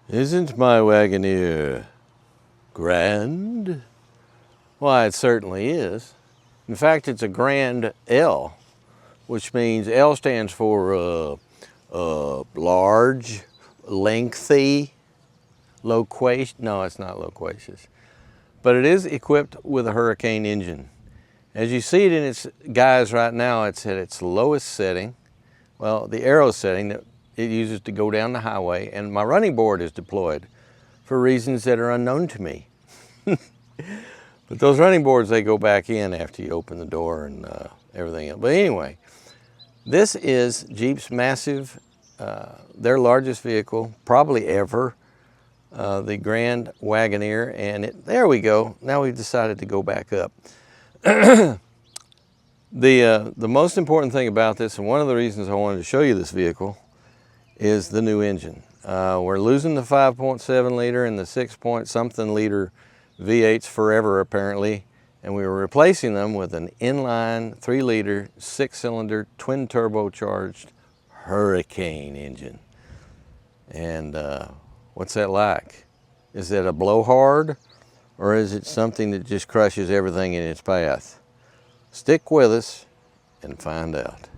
Isn't my Wagoneer grand? Why, it certainly is. In fact, it's a Grand L, which means L stands for large, lengthy, loquacious. No, it's not loquacious. But it is equipped with a Hurricane engine. As you see it in its guise right now, it's at its lowest setting. Well, the aero setting that it uses to go down the highway, and my running board is deployed for reasons that are unknown to me. But those running boards, they go back in after you open the door and everything else. But anyway, this is Jeep's massive, their largest vehicle, probably ever, the Grand Wagoneer. And there we go. Now we've decided to go back up. The most important thing about this, and one of the reasons I wanted to show you this vehicle, is the new engine. We're losing the 5.7 liter and the 6-point-something liter V8s forever apparently, and we were replacing them with an inline 3-liter 6-cylinder twin-turbocharged Hurricane engine. And what's that like? Is that a blowhard, or is it something that just crushes everything in its path? Stick with us and find out.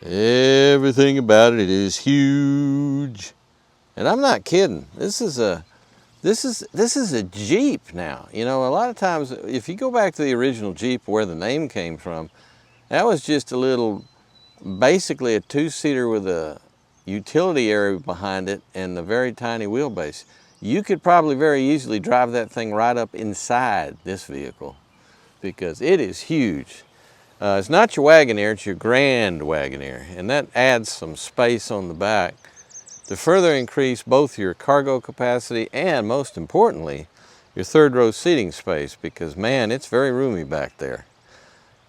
Everything about it is huge, and I'm not kidding. This is a Jeep now. You know, a lot of times, if you go back to the original Jeep, where the name came from, that was just a little, basically a 2-seater with a utility area behind it and a very tiny wheelbase. You could probably very easily drive that thing right up inside this vehicle because it is huge. It's not your Wagoneer, it's your Grand Wagoneer, and that adds some space on the back to further increase both your cargo capacity and, most importantly, your third row seating space, because man, it's very roomy back there.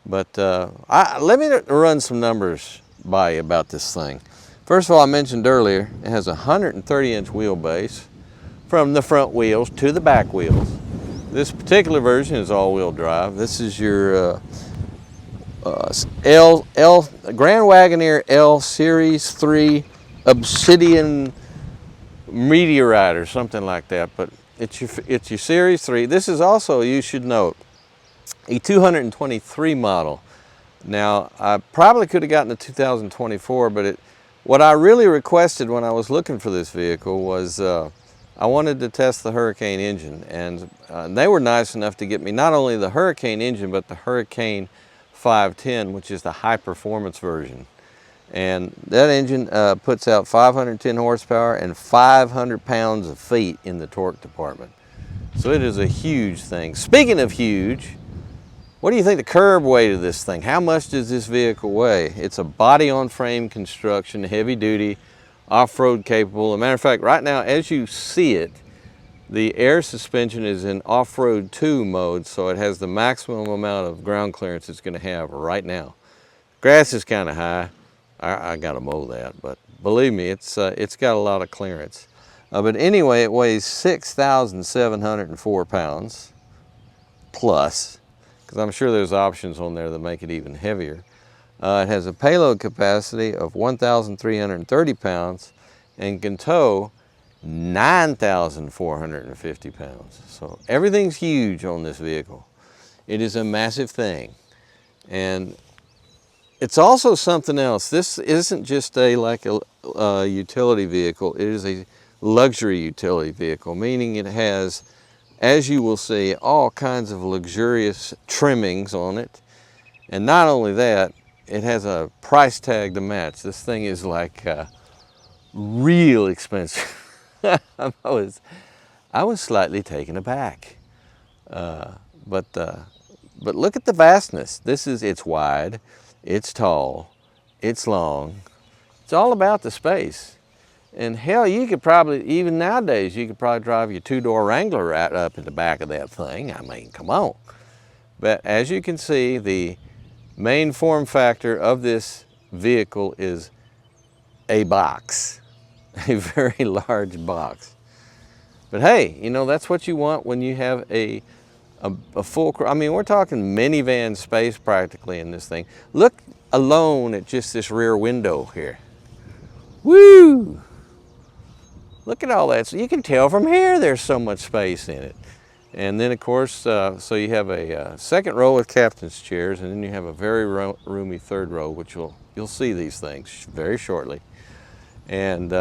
But let me run some numbers by you about this thing. First of all, I mentioned earlier, it has a 130-inch wheelbase from the front wheels to the back wheels. This particular version is all-wheel drive. This is your Grand Wagoneer L Series 3 Obsidian Meteorite or something like that, but it's your Series 3. This is also, you should note, a 223 model. Now, I probably could have gotten a 2024, but what I really requested when I was looking for this vehicle was I wanted to test the Hurricane engine, and they were nice enough to get me not only the Hurricane engine, but the Hurricane 510, which is the high performance version. And that engine puts out 510 horsepower and 500 pounds of feet in the torque department. So it is a huge thing. Speaking of huge, what do you think the curb weight of this thing? How much does this vehicle weigh? It's a body on frame construction, heavy duty, off-road capable. As a matter of fact, right now as you see it, the air suspension is in off-road 2 mode, so it has the maximum amount of ground clearance it's going to have right now. Grass is kind of high. I got to mow that, but believe me, it's got a lot of clearance. But anyway, it weighs 6,704 pounds plus, because I'm sure there's options on there that make it even heavier. It has a payload capacity of 1,330 pounds and can tow 9,450 pounds. So everything's huge on this vehicle. It is a massive thing. And it's also something else. This isn't just like a utility vehicle. It is a luxury utility vehicle, meaning it has, as you will see, all kinds of luxurious trimmings on it. And not only that, it has a price tag to match. This thing is like real expensive. I was slightly taken aback, but look at the vastness. It's wide, it's tall, it's long, it's It's all about the space. And hell, you could probably, even nowadays, you could probably drive your two-door Wrangler right up in the back of that thing. I mean, come on. But as you can see, the main form factor of this vehicle is a box, a very large box. But hey, you know, that's what you want when you have a full, I mean, we're talking minivan space practically in this thing. Look alone at just this rear window here. Woo! Look at all that. So you can tell from here there's so much space in it. And then of course, so you have a second row with captain's chairs, and then you have a very roomy third row, which you'll see these things very shortly. And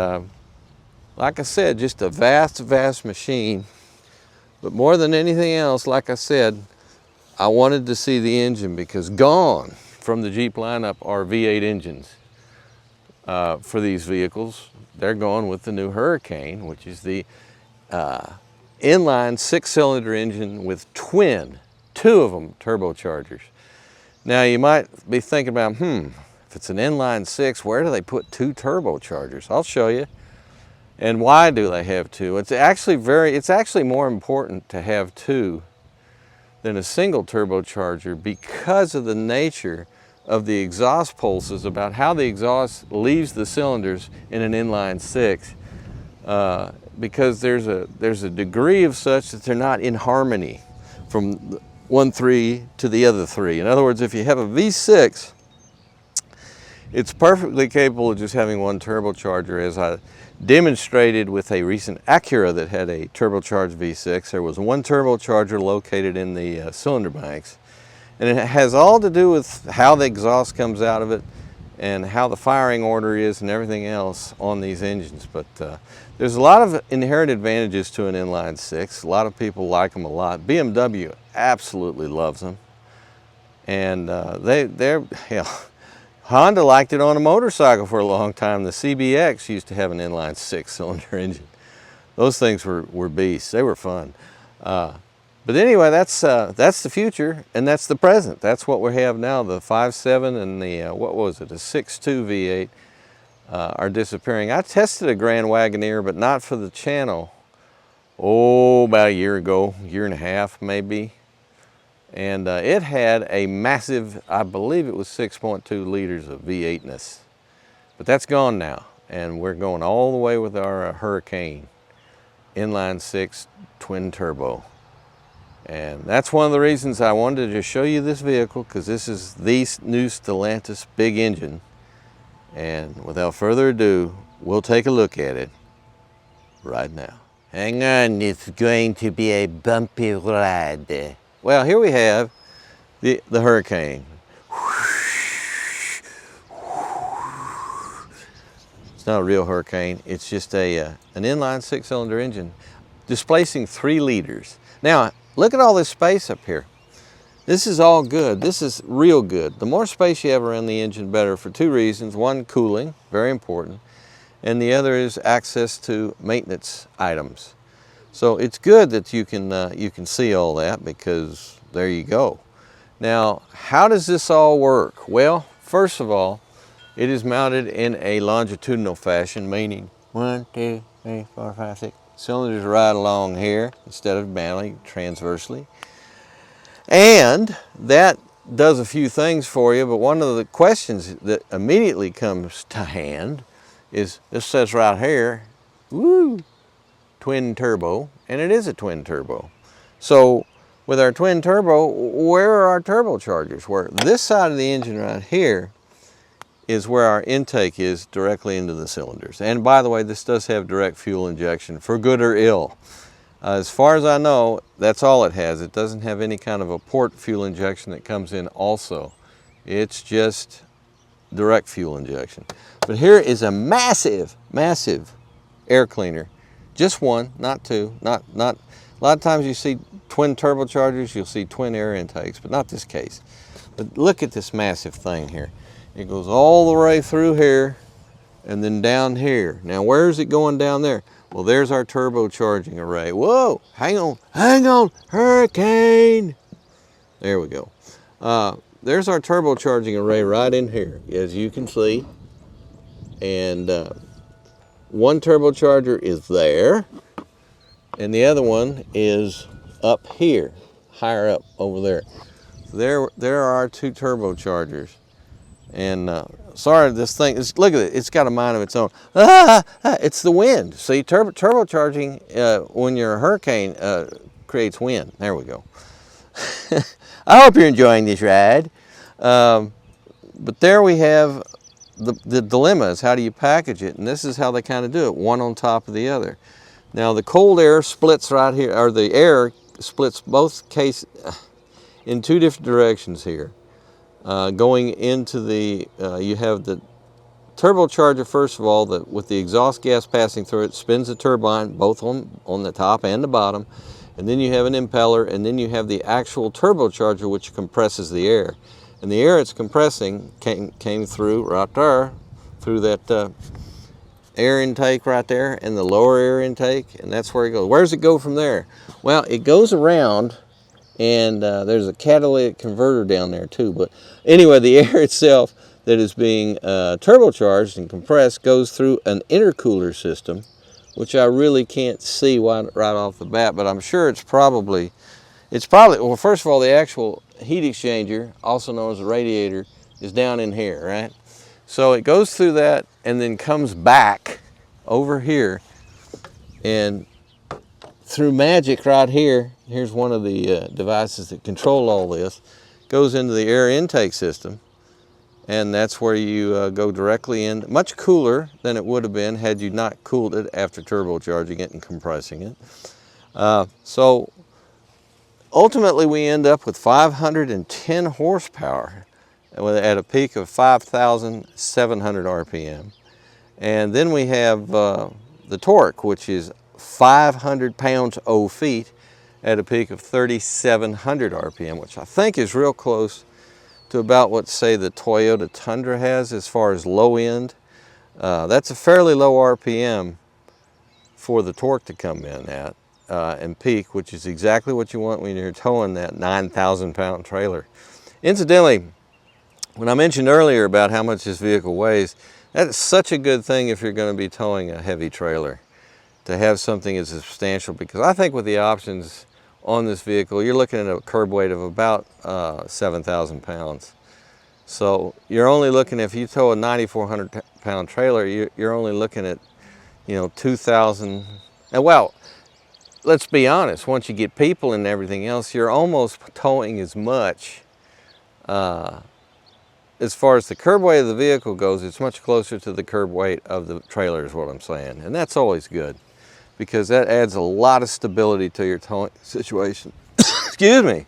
like I said, just a vast, vast machine. But more than anything else, like I said, I wanted to see the engine, because gone from the Jeep lineup are V8 engines for these vehicles. They're going with the new Hurricane, which is the inline 6-cylinder engine with two of them turbochargers. Now you might be thinking about, if it's an inline 6, where do they put 2 turbochargers? I'll show you. And why do they have 2? It's actually more important to have 2 than a single turbocharger, because of the nature of the exhaust pulses, about how the exhaust leaves the cylinders in an inline 6. Because there's a degree of such that they're not in harmony from one 3 to the other 3. In other words, if you have a V6, it's perfectly capable of just having one turbocharger, as I demonstrated with a recent Acura that had a turbocharged V6. There was one turbocharger located in the cylinder banks, and it has all to do with how the exhaust comes out of it and how the firing order is and everything else on these engines. But there's a lot of inherent advantages to an inline 6. A lot of people like them a lot. BMW absolutely loves them. And hell, Honda liked it on a motorcycle for a long time. The CBX used to have an inline 6-cylinder engine. Those things were beasts. They were fun. But anyway, that's the future, and that's the present. That's what we have now. The 5.7 and the, what was it, a 6.2 V8 are disappearing. I tested a Grand Wagoneer, but not for the channel, about a year ago, year and a half maybe. And it had a massive, I believe it was 6.2 liters of V8-ness. But that's gone now, and we're going all the way with our Hurricane inline 6 twin turbo. And that's one of the reasons I wanted to just show you this vehicle, because this is the new Stellantis big engine. And without further ado, we'll take a look at it right now. Hang on, it's going to be a bumpy ride. Well, here we have the Hurricane. It's not a real Hurricane, it's just an inline 6-cylinder engine displacing 3 liters. Now, look at all this space up here. This is all good. This is real good. The more space you have around the engine, better, for 2 reasons. One, cooling, very important. And the other is access to maintenance items. So it's good that you can see all that, because there you go. Now, how does this all work? Well, first of all, it is mounted in a longitudinal fashion, meaning 1, 2, 3, 4, 5, 6. Cylinders right along here instead of mounting transversely. And that does a few things for you, but one of the questions that immediately comes to hand is, this says right here, woo, twin turbo, and it is a twin turbo. So with our twin turbo, where are our turbochargers? Where this side of the engine right here is where our intake is, directly into the cylinders. And by the way, this does have direct fuel injection, for good or ill. As far as I know, that's all it has. It doesn't have any kind of a port fuel injection that comes in also. It's just direct fuel injection. But here is a massive, massive air cleaner. Just one, not 2. Not. A lot of times you see twin turbochargers, you'll see twin air intakes, but not this case. But look at this massive thing here. It goes all the way through here and then down here. Now, where is it going down there? Well, there's our turbocharging array. Whoa, hang on, Hurricane. There we go. There's our turbocharging array right in here, as you can see. And one turbocharger is there, and the other one is up here, higher up over there. There are 2 turbochargers. And sorry, this thing is, look at it, it's got a mind of its own. It's the wind. See, turbocharging when you're a hurricane creates wind. There we go. I hope you're enjoying this ride. But there we have the dilemma is how do you package it? And this is how they kind of do it, one on top of the other. Now the cold air splits right here, or the air splits both cases in 2 different directions here. Going into the, you have the turbocharger first of all, with the exhaust gas passing through it, spins the turbine both on the top and the bottom, and then you have an impeller, and then you have the actual turbocharger which compresses the air. And the air it's compressing came through right there, through that air intake right there, and the lower air intake, and that's where it goes. Where does it go from there? Well, it goes around, and there's a catalytic converter down there too. But anyway, the air itself that is being turbocharged and compressed goes through an intercooler system, which I really can't see right off the bat, but I'm sure it's probably, well, first of all, the actual heat exchanger, also known as a radiator, is down in here, right? So it goes through that and then comes back over here, and through magic right here, here's one of the devices that control all this, goes into the air intake system, and that's where you go directly in. Much cooler than it would have been had you not cooled it after turbocharging it and compressing it. So ultimately we end up with 510 horsepower at a peak of 5,700 RPM. And then we have the torque, which is 500 pounds-feet at a peak of 3,700 RPM, which I think is real close to about what, say, the Toyota Tundra has as far as low end. That's a fairly low RPM for the torque to come in at and peak, which is exactly what you want when you're towing that 9,000 pound trailer. Incidentally, when I mentioned earlier about how much this vehicle weighs, that is such a good thing if you're going to be towing a heavy trailer, to have something as substantial, because I think with the options on this vehicle, you're looking at a curb weight of about 7,000 pounds. So you're only looking, if you tow a 9,400 pound trailer, you're only looking at, 2,000. And well, let's be honest, once you get people and everything else, you're almost towing as much. As far as the curb weight of the vehicle goes, it's much closer to the curb weight of the trailer is what I'm saying. And that's always good, because that adds a lot of stability to your towing situation. Excuse me.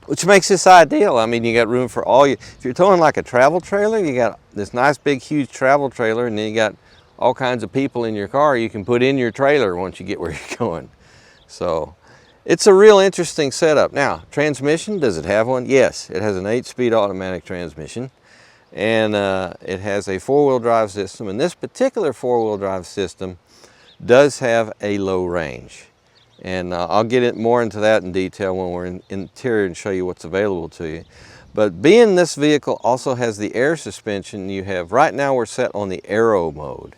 Which makes this ideal. I mean, you got room for all you, if you're towing like a travel trailer, you got this nice big huge travel trailer, and then you got all kinds of people in your car you can put in your trailer once you get where you're going. So it's a real interesting setup. Now, transmission, does it have one? Yes, it has an 8-speed automatic transmission, and it has a 4-wheel drive system, and this particular 4-wheel drive system does have a low range. And I'll get more into that in detail when we're in interior and show you what's available to you. But being this vehicle also has the air suspension you have, right now we're set on the aero mode.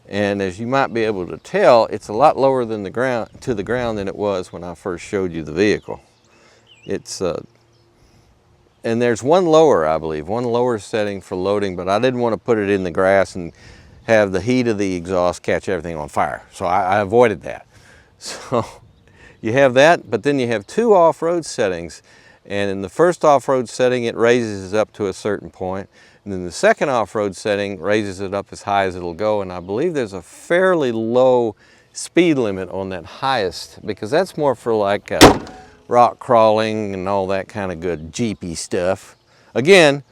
And as you might be able to tell, it's a lot lower than the ground than it was when I first showed you the vehicle. It's and there's one lower, I believe, one lower setting for loading, but I didn't want to put it in the grass and have the heat of the exhaust catch everything on fire. So I avoided that. So you have that, but then you have 2 off-road settings. And in the first off-road setting, it raises it up to a certain point. And then the second off-road setting raises it up as high as it'll go. And I believe there's a fairly low speed limit on that highest, because that's more for like rock crawling and all that kind of good Jeepy stuff. Again,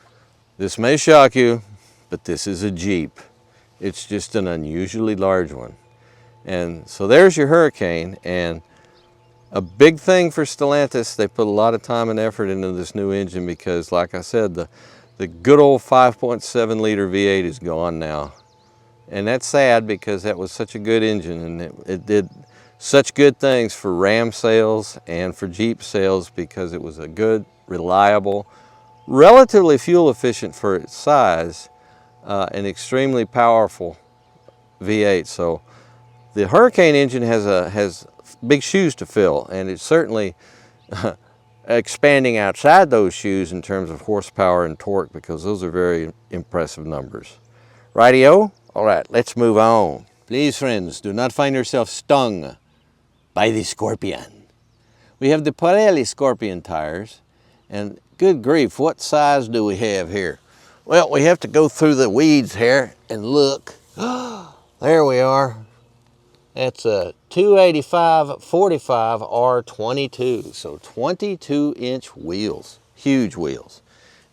this may shock you, but this is a Jeep. It's just an unusually large one. And so there's your Hurricane. And a big thing for Stellantis, they put a lot of time and effort into this new engine, because like I said, the good old 5.7 liter V8 is gone now. And that's sad, because that was such a good engine, and it did such good things for Ram sales and for Jeep sales, because it was a good, reliable, relatively fuel efficient for its size, an extremely powerful V8. So the Hurricane engine has big shoes to fill, and it's certainly expanding outside those shoes in terms of horsepower and torque, because those are very impressive numbers. Rightio? All right, let's move on. Please, friends, do not find yourself stung by the Scorpion. We have the Pirelli Scorpion tires, and good grief, what size do we have here? Well, we have to go through the weeds here and look. There we are. That's a 285/45 R22, so 22-inch wheels, huge wheels,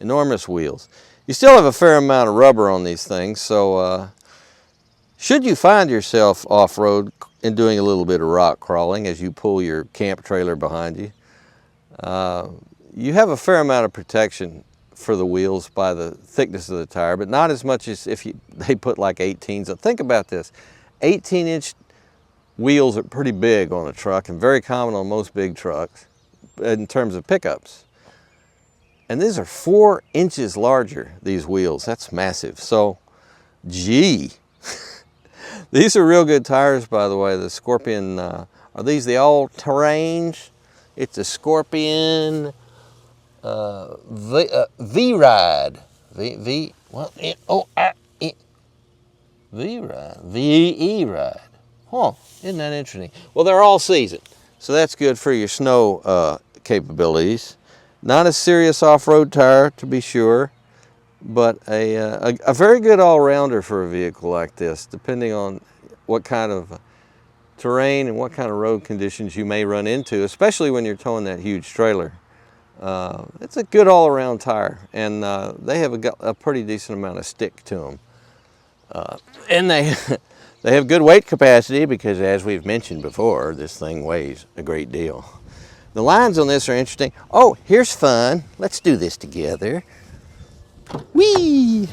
enormous wheels. You still have a fair amount of rubber on these things, so should you find yourself off-road and doing a little bit of rock crawling as you pull your camp trailer behind you, you have a fair amount of protection for the wheels by the thickness of the tire, but not as much as if they put like 18s. So think about this, 18-inch wheels are pretty big on a truck and very common on most big trucks in terms of pickups. And these are 4 inches larger, these wheels. That's massive. So, gee. These are real good tires, by the way. The Scorpion, are these the all-terrains? It's a Scorpion V-Ride. V-Ride. V-E-Ride. Huh, isn't that interesting? Well, they're all season, so that's good for your snow capabilities. Not a serious off-road tire, to be sure, but a very good all-rounder for a vehicle like this, depending on what kind of terrain and what kind of road conditions you may run into, especially when you're towing that huge trailer. It's a good all-around tire, and they have a pretty decent amount of stick to them. And they have good weight capacity because, as we've mentioned before, this thing weighs a great deal. The lines on this are interesting. Oh, here's fun. Let's do this together. Whee!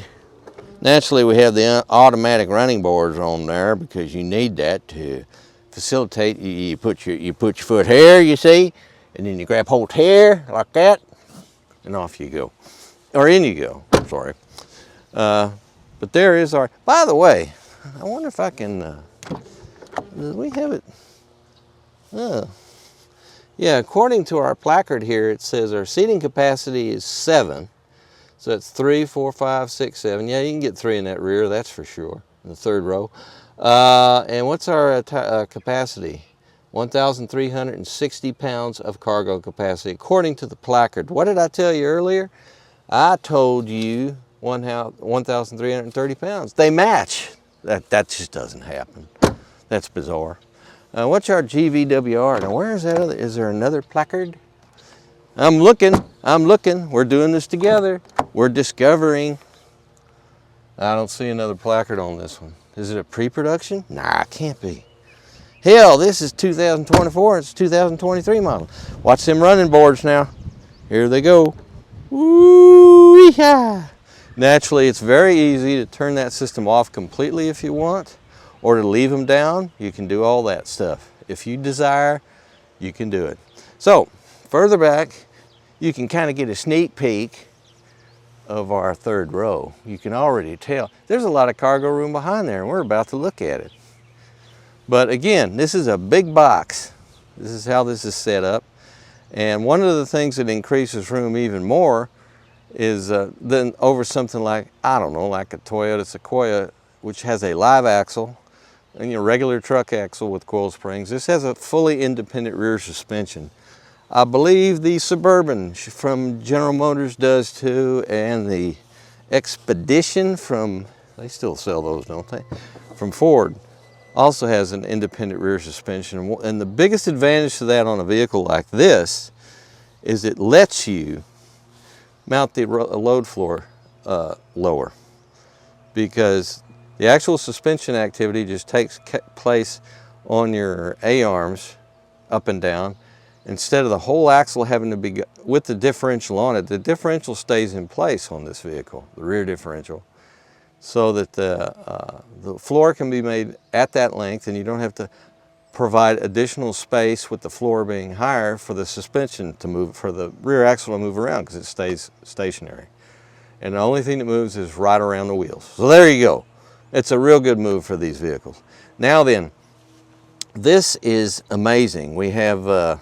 Naturally, we have the automatic running boards on there because you need that to facilitate. You put your foot here, you see, and then you grab hold here like that, and off you go, or in you go. Sorry. But there is our. By the way, I wonder if I can. Do we have it? Yeah, according to our placard here, it says our seating capacity is 7. So it's 3, 4, 5, 6, 7. Yeah, you can get 3 in that rear, that's for sure, in the third row. And what's our capacity? 1,360 pounds of cargo capacity, according to the placard. What did I tell you earlier? I told you 1,330 pounds. They match. That just doesn't happen. That's bizarre. What's our GVWR? Now, where is that other? Is there another placard? I'm looking. We're doing this together. We're discovering. I don't see another placard on this one. Is it a pre-production? Nah, it can't be. Hell, this is 2024. It's a 2023 model. Watch them running boards now. Here they go. Woo-yah! Naturally, it's very easy to turn that system off completely if you want, or to leave them down. You can do all that stuff. If you desire, you can do it. So, further back, you can kind of get a sneak peek of our third row. You can already tell. There's a lot of cargo room behind there, and we're about to look at it. But again, this is a big box. This is how this is set up. And one of the things that increases room even more is then over something like, I don't know, like a Toyota Sequoia, which has a live axle and your regular truck axle with coil springs. This has a fully independent rear suspension. I believe the Suburban from General Motors does too, and the Expedition from, they still sell those, don't they? From Ford also has an independent rear suspension. And the biggest advantage to that on a vehicle like this is it lets you mount the load floor lower, because the actual suspension activity just takes place on your A-arms up and down. Instead of the whole axle having to be with the differential on it, the differential stays in place on this vehicle, the rear differential, so that the floor can be made at that length, and you don't have to provide additional space with the floor being higher for the suspension to move, for the rear axle to move around, because it stays stationary. And the only thing that moves is right around the wheels. So there you go. It's a real good move for these vehicles. Now then, this is amazing. We have,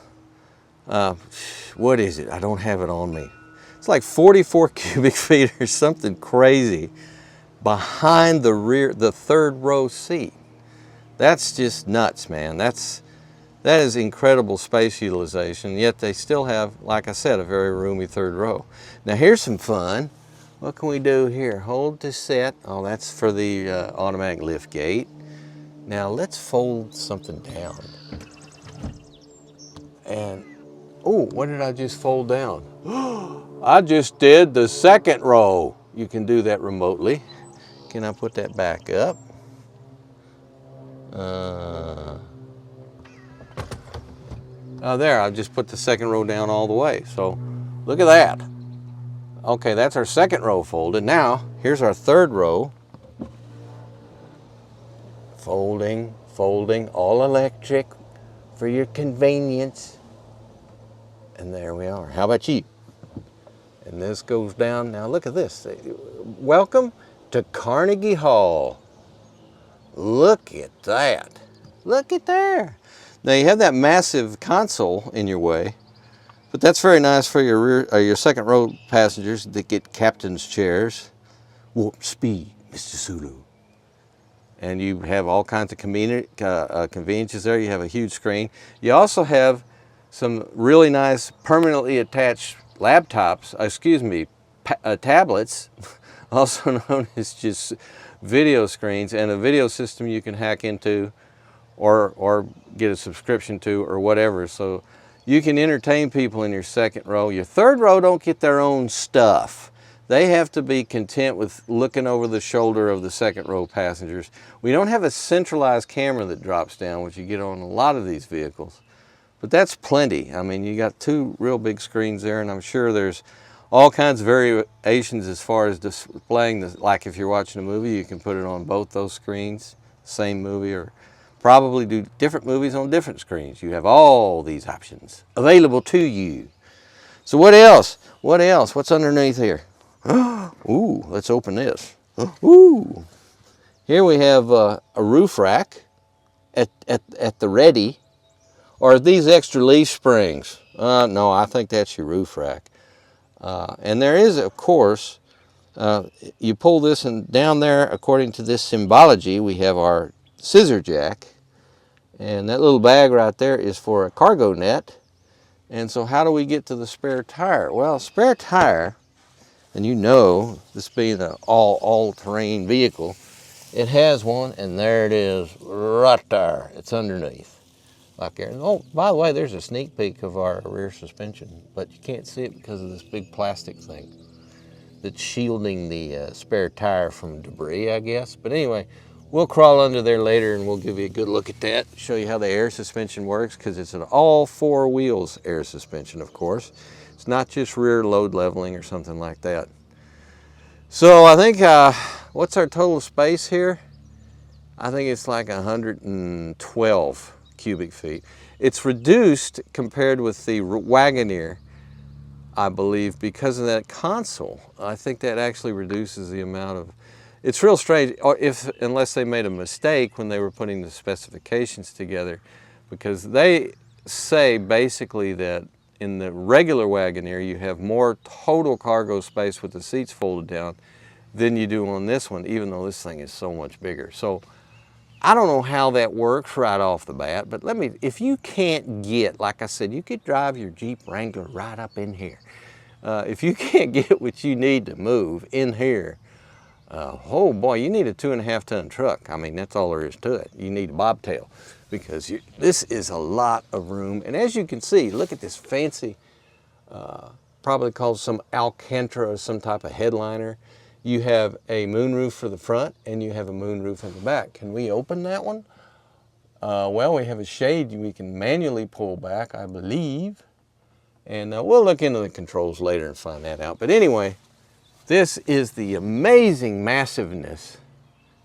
what is it? I don't have it on me. It's like 44 cubic feet or something crazy behind the rear, the third row seat. That's just nuts, man. That is incredible space utilization, yet they still have, like I said, a very roomy third row. Now here's some fun. What can we do here? Hold to set. Oh, that's for the automatic lift gate. Now let's fold something down. And, oh, what did I just fold down? I just did the second row. You can do that remotely. Can I put that back up? Oh, there, I just put the second row down all the way. So look at that. Okay, that's our second row folded. Now, here's our third row. Folding, folding, all electric for your convenience. And there we are. How about you? And this goes down. Now look at this. Welcome to Carnegie Hall. Look at that. Look at there. Now you have that massive console in your way, but that's very nice for your rear, your second row passengers that get captain's chairs. Warp speed, Mr. Sulu. And you have all kinds of conveniences there. You have a huge screen. You also have some really nice permanently attached laptops, tablets, also known as just video screens, and a video system you can hack into or get a subscription to or whatever. So you can entertain people in your second row. Your third row don't get their own stuff. They have to be content with looking over the shoulder of the second row passengers. We don't have a centralized camera that drops down, which you get on a lot of these vehicles. But that's plenty. I mean, you got two real big screens there, and I'm sure there's all kinds of variations as far as displaying this. Like if you're watching a movie, you can put it on both those screens, same movie, or probably do different movies on different screens. You have all these options available to you. So what else? What else? What's underneath here? Ooh, let's open this. Ooh. Here we have a roof rack at the ready. Or are these extra leaf springs? No, I think that's your roof rack. And there is, of course, you pull this and down there, according to this symbology, we have our scissor jack. And that little bag right there is for a cargo net. And so how do we get to the spare tire? Well, spare tire, and you know, this being an all-terrain vehicle, it has one, and there it is, right there. It's underneath. Like there. Oh, by the way, there's a sneak peek of our rear suspension, but you can't see it because of this big plastic thing that's shielding the spare tire from debris, I guess. But anyway, we'll crawl under there later and we'll give you a good look at that, show you how the air suspension works, because it's an all four wheels air suspension, of course. It's not just rear load leveling or something like that. So I think, what's our total space here? I think it's like 112 cubic feet. It's reduced compared with the Wagoneer, I believe, because of that console. I think that actually reduces the amount of, it's real strange, unless they made a mistake when they were putting the specifications together, because they say basically that in the regular Wagoneer you have more total cargo space with the seats folded down than you do on this one, even though this thing is so much bigger. So I don't know how that works right off the bat, but if you can't get, like I said, you could drive your Jeep Wrangler right up in here. If you can't get what you need to move in here, oh boy, you need a 2.5 ton truck. I mean, that's all there is to it. You need a bobtail, because this is a lot of room. And as you can see, look at this fancy, probably called some Alcantara or some type of headliner. You have a moonroof for the front, and you have a moonroof in the back. Can we open that one? Well, we have a shade we can manually pull back, I believe. And we'll look into the controls later and find that out. But anyway, this is the amazing massiveness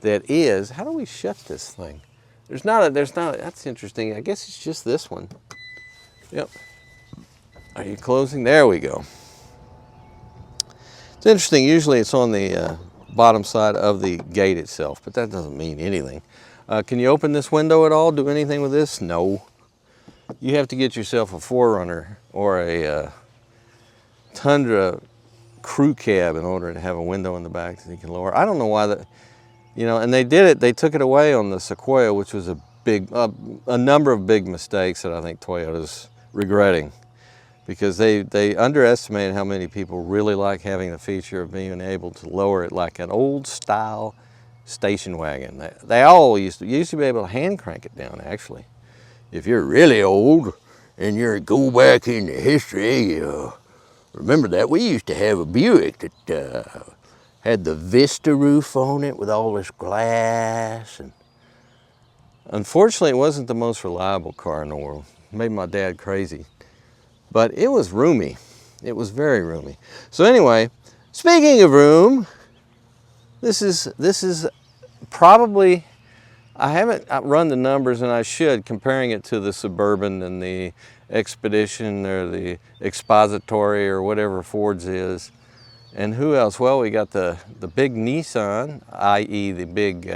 that is. How do we shut this thing? That's interesting. I guess it's just this one. Yep. Are you closing? There we go. It's interesting, usually it's on the bottom side of the gate itself, but that doesn't mean anything. Can you open this window at all, do anything with this? No. You have to get yourself a 4Runner or a Tundra crew cab in order to have a window in the back that you can lower. I don't know why that, you know, and they did it, they took it away on the Sequoia, which was a number of big mistakes that I think Toyota's regretting, because they underestimated how many people really like having the feature of being able to lower it like an old style station wagon. They all used to be able to hand crank it down, actually. If you're really old and you go back into history, remember that we used to have a Buick that had the Vista roof on it with all this glass. And unfortunately, it wasn't the most reliable car in the world. It made my dad crazy. But it was roomy. It was very roomy. So anyway, speaking of room, this is probably, I haven't run the numbers, and I should, comparing it to the Suburban and the Expedition or the Expository or whatever Ford's is. And who else? Well, we got the big Nissan, i.e. the big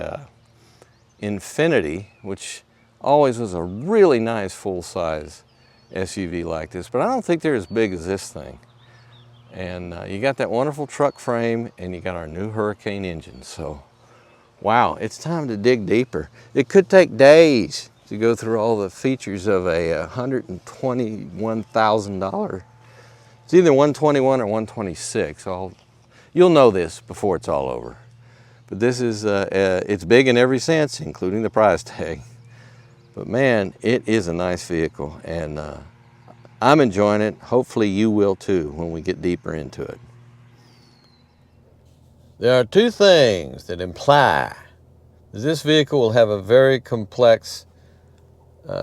Infiniti, which always was a really nice full-size SUV like this, but I don't think they're as big as this thing. And you got that wonderful truck frame, and you got our new Hurricane engine. So wow, it's time to dig deeper. It could take days to go through all the features of a $121,000. It's either 121 or 126. You'll know this before it's all over. But this is, it's big in every sense, including the price tag. But man, it is a nice vehicle, and I'm enjoying it. Hopefully you will too when we get deeper into it. There are two things that imply that this vehicle will have a very complex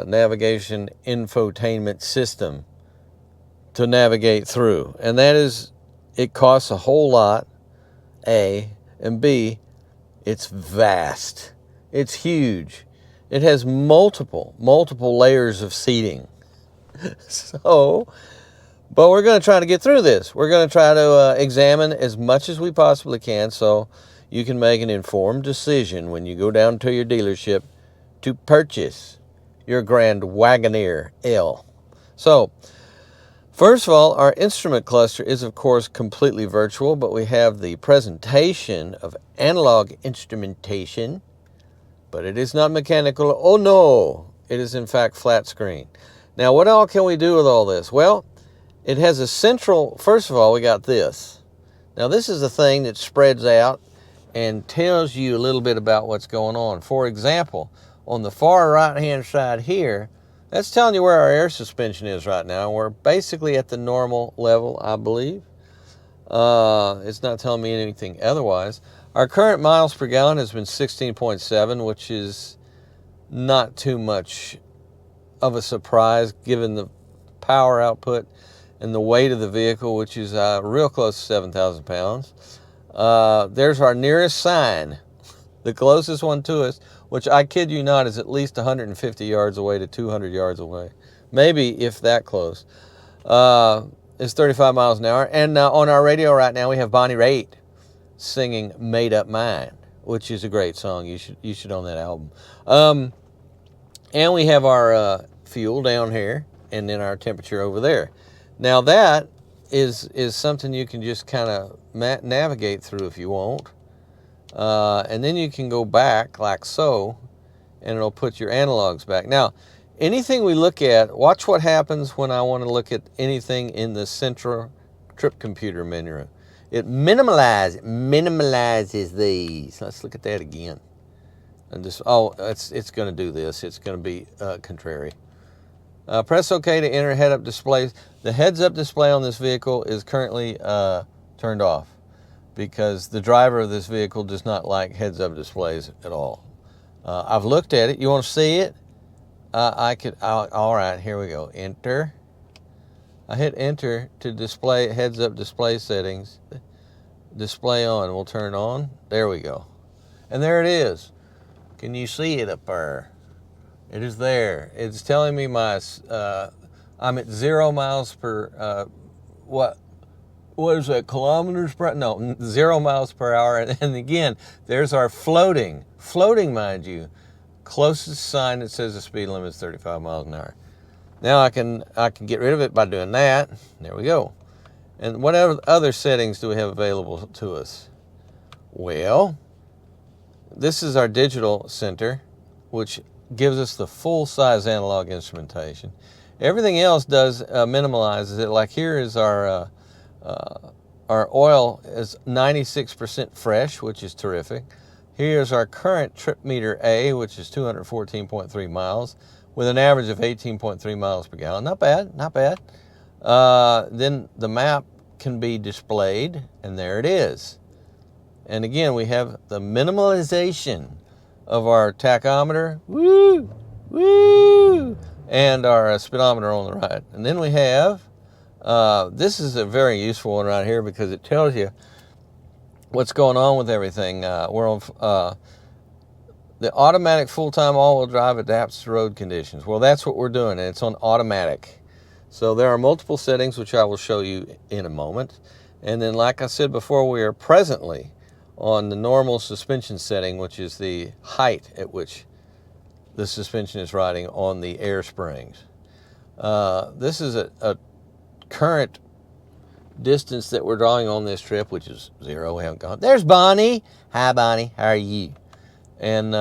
navigation infotainment system to navigate through. And that is, it costs a whole lot, A, and B, it's vast. It's huge. It has multiple layers of seating. But we're going to try to get through this. We're going to try to examine as much as we possibly can so you can make an informed decision when you go down to your dealership to purchase your Grand Wagoneer L. So, first of all, our instrument cluster is, of course, completely virtual, but we have the presentation of analog instrumentation, but it is not mechanical. Oh no, it is in fact flat screen. Now, what all can we do with all this? Well, it has a central, first of all, we got this. Now, this is a thing that spreads out and tells you a little bit about what's going on. For example, on the far right-hand side here, that's telling you where our air suspension is right now. We're basically at the normal level, I believe. It's not telling me anything otherwise. Our current miles per gallon has been 16.7, which is not too much of a surprise given the power output and the weight of the vehicle, which is real close to 7,000 pounds. There's our nearest sign, the closest one to us, which I kid you not is at least 150 yards away to 200 yards away. Maybe if that close. It's 35 miles an hour. And on our radio right now, we have Bonnie Raitt singing Made Up Mind, which is a great song. You should own that album. And we have our fuel down here, and then our temperature over there. Now that is something you can just kind of navigate through if you want. And then you can go back like so, and it'll put your analogs back. Now, anything we look at, watch what happens when I want to look at anything in the central trip computer menu. It minimalizes these. Let's look at that again. And just, it's going to do this. It's going to be contrary. Press OK to enter head-up displays. The heads-up display on this vehicle is currently turned off because the driver of this vehicle does not like heads-up displays at all. I've looked at it. You want to see it? All right, here we go. Enter. I hit enter to display heads-up display settings. Display on. We'll turn on. There we go. And there it is. Can you see it up there? It is there. It's telling me I'm at 0 miles per, what is that, kilometers per, no, 0 miles per hour. And again, there's our floating, mind you, closest sign that says the speed limit is 35 miles an hour. Now I can get rid of it by doing that. There we go. And what other settings do we have available to us? Well, this is our digital center, which gives us the full-size analog instrumentation. Everything else does minimalizes it. Like here is our oil is 96% fresh, which is terrific. Here's our current trip meter A, which is 214.3 miles, with an average of 18.3 miles per gallon. Not bad, not bad. Then the map can be displayed, and there it is. And again, we have the minimalization of our tachometer, woo, woo, and our speedometer on the right. And then we have, this is a very useful one right here because it tells you what's going on with everything. We're on the automatic full-time all-wheel drive adapts to road conditions. Well, that's what we're doing, and it's on automatic. So there are multiple settings, which I will show you in a moment. And then, like I said before, we are presently on the normal suspension setting, which is the height at which the suspension is riding on the air springs. This is a current distance that we're drawing on this trip, which is 0. We haven't gone. There's Bonnie. Hi, Bonnie. How are you? And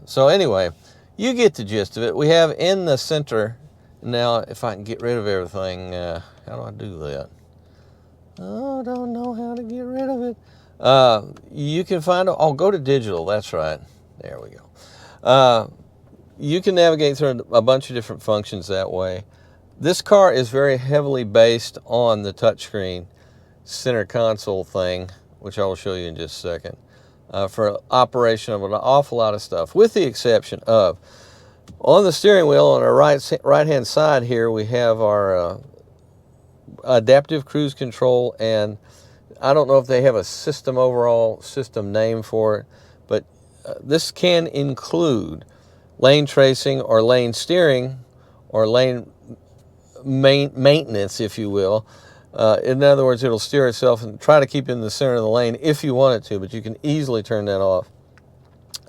so anyway, you get the gist of it. We have in the center, now if I can get rid of everything, how do I do that? Oh, I don't know how to get rid of it. You can find, oh, go to digital, that's right. There we go. You can navigate through a bunch of different functions that way. This car is very heavily based on the touchscreen center console thing, which I will show you in just a second, for operation of an awful lot of stuff, with the exception of, on the steering wheel on our right-hand side here, we have our adaptive cruise control, and I don't know if they have a overall system name for it, but this can include lane tracing or lane steering or lane maintenance, if you will. In other words, it'll steer itself and try to keep in the center of the lane if you want it to, but you can easily turn that off,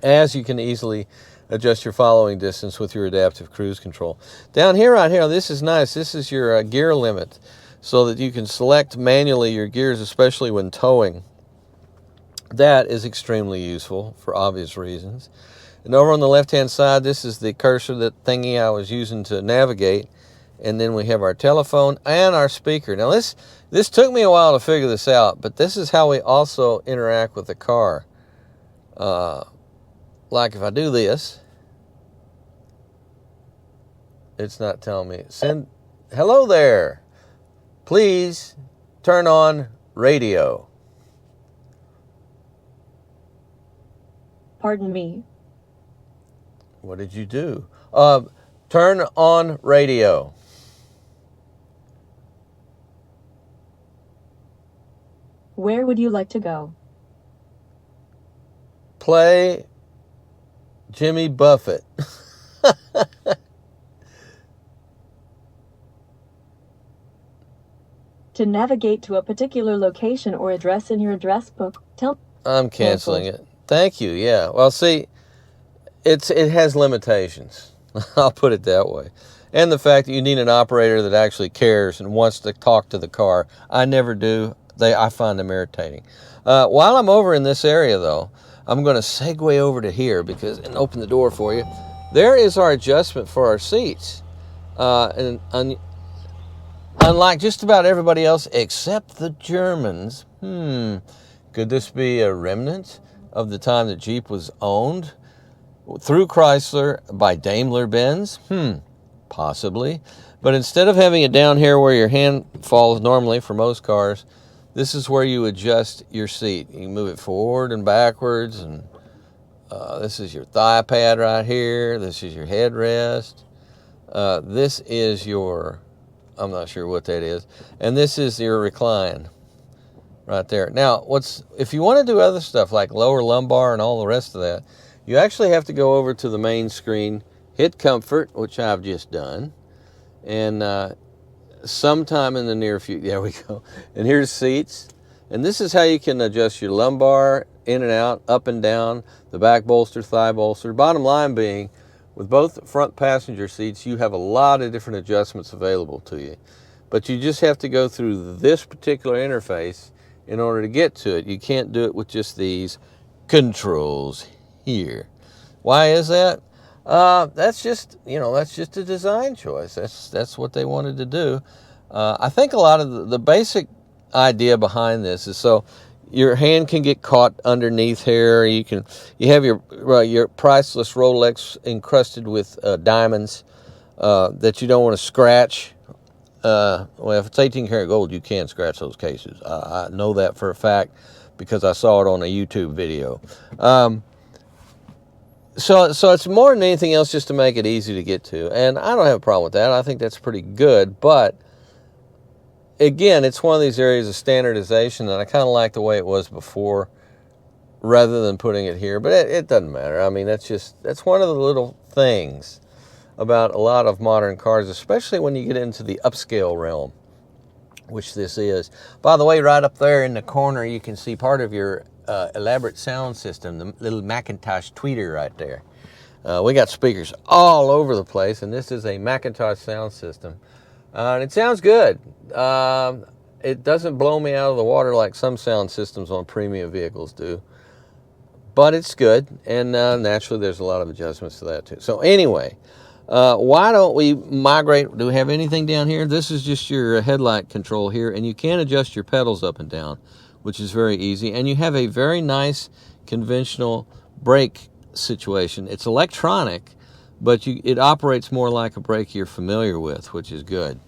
as you can easily adjust your following distance with your adaptive cruise control. Down here, right here, this is nice. This is your gear limit, so that you can select manually your gears, especially when towing. That is extremely useful for obvious reasons. And over on the left-hand side, this is the cursor, that thingy I was using to navigate. And then we have our telephone and our speaker. Now this took me a while to figure this out, but this is how we also interact with the car. Like if I do this, it's not telling me. Hello there. Please turn on radio. Pardon me. What did you do? Turn on radio. Where would you like to go? Play Jimmy Buffett. To navigate to a particular location or address in your address book, I'm canceling it. Thank you. Yeah. Well, see, it has limitations. I'll put it that way. And the fact that you need an operator that actually cares and wants to talk to the car. I never do. I find them irritating. While I'm over in this area, though, I'm going to segue over to here and open the door for you. There is our adjustment for our seats. And unlike just about everybody else except the Germans, could this be a remnant of the time that Jeep was owned through Chrysler by Daimler-Benz? Possibly. But instead of having it down here where your hand falls normally for most cars, this is where you adjust your seat. You can move it forward and backwards, and this is your thigh pad right here. This is your headrest. This is your, I'm not sure what that is, and this is your recline right there. Now, if you want to do other stuff like lower lumbar and all the rest of that, you actually have to go over to the main screen, hit comfort, which I've just done, and sometime in the near future. There we go. And here's seats. And this is how you can adjust your lumbar in and out, up and down, the back bolster, thigh bolster. Bottom line being, with both front passenger seats, you have a lot of different adjustments available to you. But you just have to go through this particular interface in order to get to it. You can't do it with just these controls here. Why is that? That's just, that's just a design choice. That's what they wanted to do. I think a lot of the basic idea behind this is so your hand can get caught underneath here. You have your priceless Rolex encrusted with diamonds that you don't want to scratch. Well, if it's 18 karat gold, you can scratch those cases. I know that for a fact because I saw it on a YouTube video. So it's more than anything else just to make it easy to get to. And I don't have a problem with that. I think that's pretty good. But again, it's one of these areas of standardization, and I kind of like the way it was before rather than putting it here. But it doesn't matter. I mean, that's one of the little things about a lot of modern cars, especially when you get into the upscale realm, which this is. By the way, right up there in the corner, you can see part of your elaborate sound system, the little Macintosh tweeter right there. We got speakers all over the place, and this is a Macintosh sound system. And it sounds good. It doesn't blow me out of the water like some sound systems on premium vehicles do. But it's good, and naturally there's a lot of adjustments to that too. So anyway, why don't we migrate? Do we have anything down here? This is just your headlight control here, and you can adjust your pedals up and down, which is very easy. And you have a very nice conventional brake situation. It's electronic, but it operates more like a brake you're familiar with, which is good.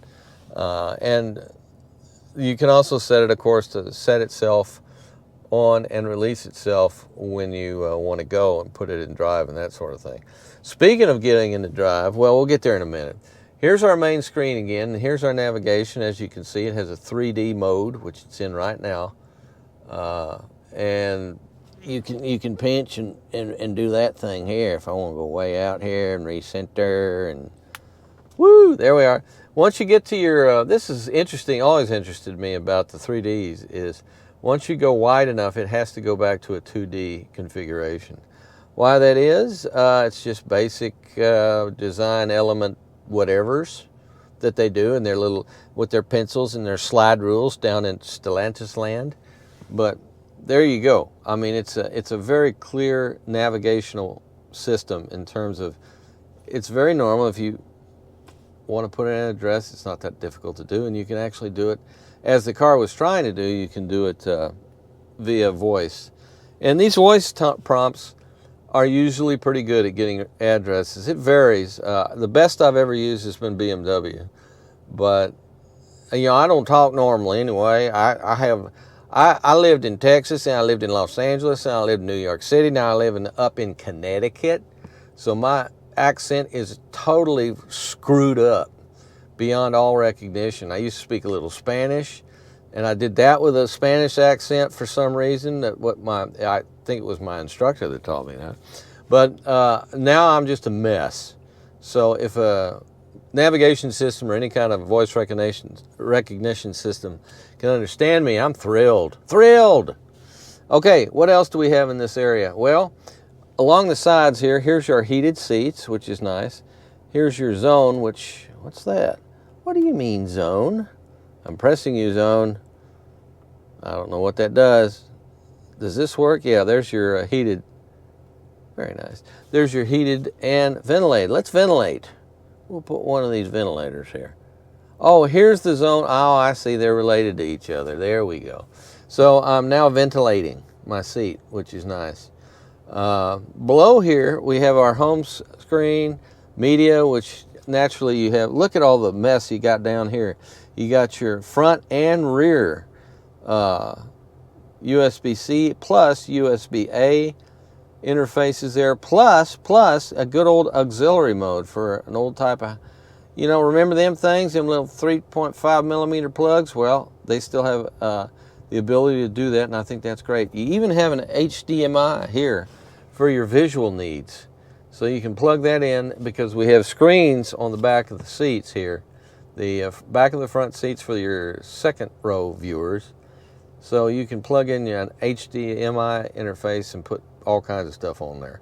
And you can also set it, of course, to set itself on and release itself when you want to go and put it in drive and that sort of thing. Speaking of getting into drive, well, we'll get there in a minute. Here's our main screen again. Here's our navigation. As you can see, it has a 3D mode, which it's in right now. And you can pinch and do that thing here if I want to go way out here and recenter and woo, there we are. Once you get to your, this is interesting, always interested me about the 3Ds is once you go wide enough, it has to go back to a 2D configuration. Why that is, it's just basic design element whatevers that they do in their little, with their pencils and their slide rules down in Stellantis land. But there you go. I mean, it's a very clear navigational system in terms of, it's very normal. If you want to put in an address, it's not that difficult to do, and you can actually do it as the car was trying to do. You can do it via voice, and these voice prompts are usually pretty good at getting addresses. It varies. The best I've ever used has been BMW, but I don't talk normally anyway. I lived in Texas, and I lived in Los Angeles, and I lived in New York City. Now I live up in Connecticut, so my accent is totally screwed up beyond all recognition. I used to speak a little Spanish, and I did that with a Spanish accent for some reason. I think it was my instructor that taught me that. But now I'm just a mess. So if a navigation system or any kind of voice recognition system can understand me, I'm thrilled. Thrilled! Okay, what else do we have in this area? Well, along the sides here, here's your heated seats, which is nice. Here's your zone, what's that? What do you mean, zone? I'm pressing you, zone. I don't know what that does. Does this work? Yeah, there's your heated. Very nice. There's your heated and ventilated. Let's ventilate. We'll put one of these ventilators here. Oh, here's the zone. Oh, I see. They're related to each other. There we go. So I'm now ventilating my seat, which is nice. Below here, we have our home screen, media, which naturally you have. Look at all the mess you got down here. You got your front and rear USB-C plus USB-A interfaces there, plus a good old auxiliary mode for an old type of, remember them things, them little 3.5 millimeter plugs? Well, they still have the ability to do that, and I think that's great. You even have an HDMI here for your visual needs. So you can plug that in because we have screens on the back of the seats here The back of the front seats for your second row viewers. So you can plug in an HDMI interface and put all kinds of stuff on there.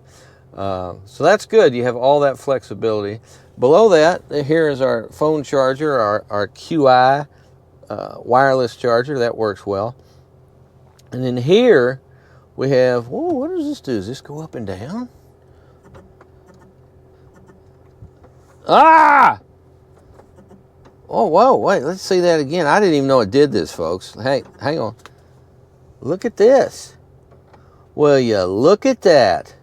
So that's good. You have all that flexibility. Below that, here is our phone charger, our QI wireless charger. That works well. And then here we have, whoa, what does this do? Does this go up and down? Ah! Oh, whoa, wait, let's see that again. I didn't even know it did this, folks. Hey, hang on. Look at this. Well, you look at that.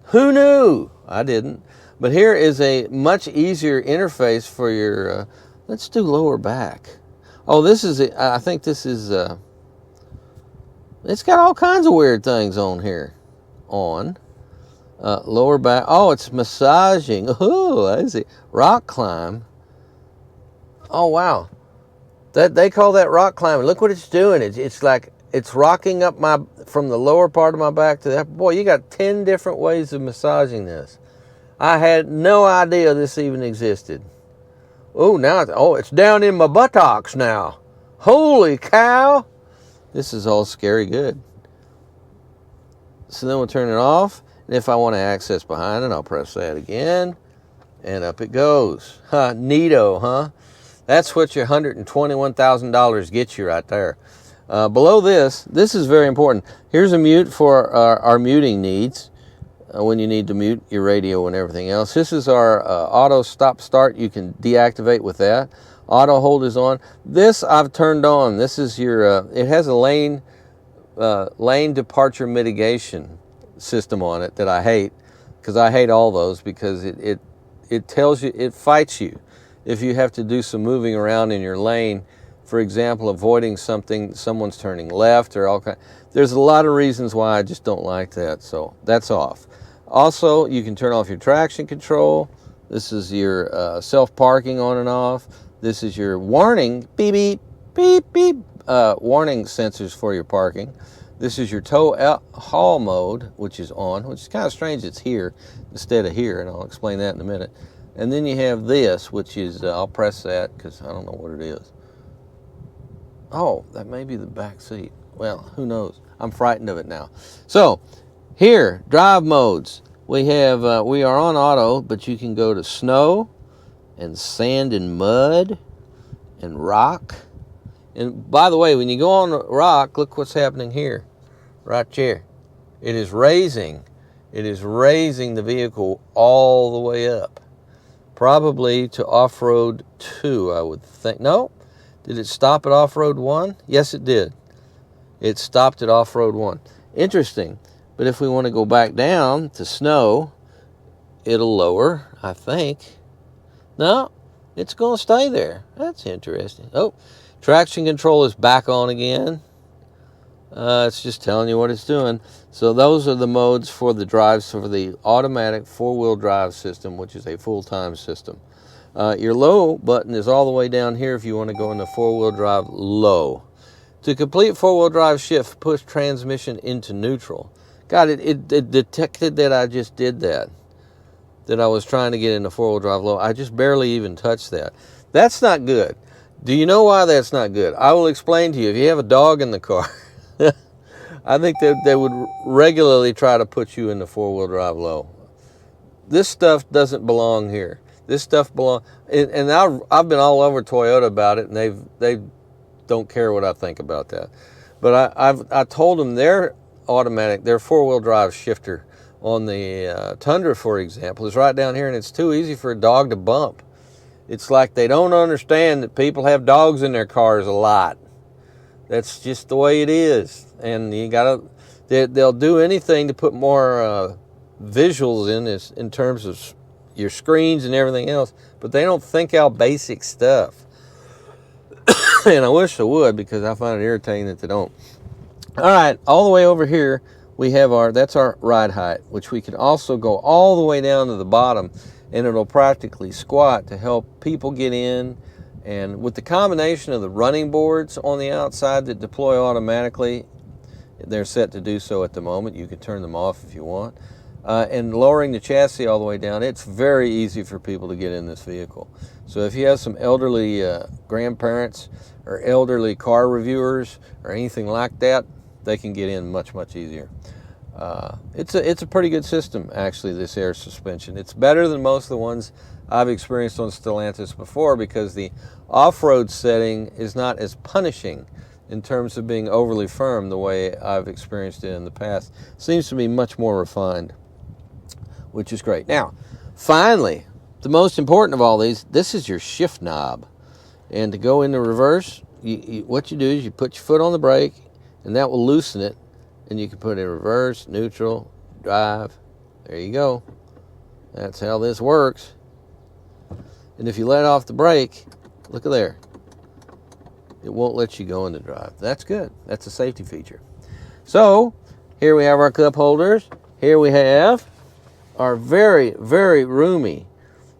Who knew? I didn't. But here is a much easier interface for your, let's do lower back. Oh, this is, I think this is, it's got all kinds of weird things on here. Lower back. Oh, it's massaging. Oh, I see. Rock climb. Oh, wow. They call that rock climbing. Look what it's doing. It's like it's rocking up from the lower part of my back to that. Boy, you got 10 different ways of massaging this. I had no idea this even existed. Oh, now it's down in my buttocks now. Holy cow. This is all scary good. So then we'll turn it off. And if I want to access behind it, I'll press that again. And up it goes. Neato, huh? That's what your $121,000 gets you right there. Below this is very important. Here's a mute for our muting needs. When you need to mute your radio and everything else. This is our auto stop start. You can deactivate with that. Auto hold is on. This I've turned on. This is your, it has a lane departure mitigation system on it that I hate, because I hate all those, because it tells you, it fights you if you have to do some moving around in your lane. For example, avoiding someone's turning left or all kind. There's a lot of reasons why I just don't like that, so that's off. Also, you can turn off your traction control. This is your self-parking on and off. This is your warning, beep, beep, beep, beep, warning sensors for your parking. This is your tow haul mode, which is on, which is kind of strange it's here instead of here, and I'll explain that in a minute. And then you have this, which is, I'll press that because I don't know what it is. Oh, that may be the back seat. Well, who knows? I'm frightened of it now. So, here, drive modes. We have, we are on auto, but you can go to snow and sand and mud and rock. And by the way, when you go on rock, look what's happening here, right here. It is raising the vehicle all the way up. Probably to off-road 2, I would think. No? Did it stop at off-road 1? Yes, it did. It stopped at off-road 1. Interesting. But if we want to go back down to snow, it'll lower, I think. No, it's going to stay there. That's interesting. Oh, traction control is back on again. It's just telling you what it's doing. So those are the modes for the drives for the automatic four-wheel drive system, which is a full-time system. Your low button is all the way down here if you want to go into four-wheel drive low. To complete four-wheel drive shift, push transmission into neutral. God, it detected that I just did that I was trying to get into four-wheel drive low. I just barely even touched that. That's not good. Do you know why that's not good? I will explain to you. If you have a dog in the car, I think they would regularly try to put you into four-wheel drive low. This stuff doesn't belong here. This stuff belongs, and I've been all over Toyota about it, and they don't care what I think about that. But I told them their automatic, their four-wheel drive shifter on the Tundra, for example, is right down here, and it's too easy for a dog to bump. It's like they don't understand that people have dogs in their cars a lot. That's just the way it is, and you gotta. They'll do anything to put more visuals in this, in terms of your screens and everything else, but they don't think out basic stuff. And I wish they would, because I find it irritating that they don't. All right, all the way over here, we have that's our ride height, which we can also go all the way down to the bottom, and it'll practically squat to help people get in. And with the combination of the running boards on the outside that deploy automatically, they're set to do so at the moment. You can turn them off if you want. and lowering the chassis all the way down, it's very easy for people to get in this vehicle. So if you have some elderly grandparents or elderly car reviewers or anything like that, they can get in much, much easier. It's a pretty good system, actually, this air suspension. It's better than most of the ones I've experienced on Stellantis before, because the off-road setting is not as punishing in terms of being overly firm the way I've experienced it in the past. Seems to be much more refined, which is great. Now, finally, the most important of all these, this is your shift knob. And to go into reverse, what you do is you put your foot on the brake, and that will loosen it, and you can put it in reverse, neutral, drive. There you go. That's how this works. And if you let off the brake, look at there. It won't let you go into drive. That's good. That's a safety feature. So, here we have our cup holders. Here we have our very, very roomy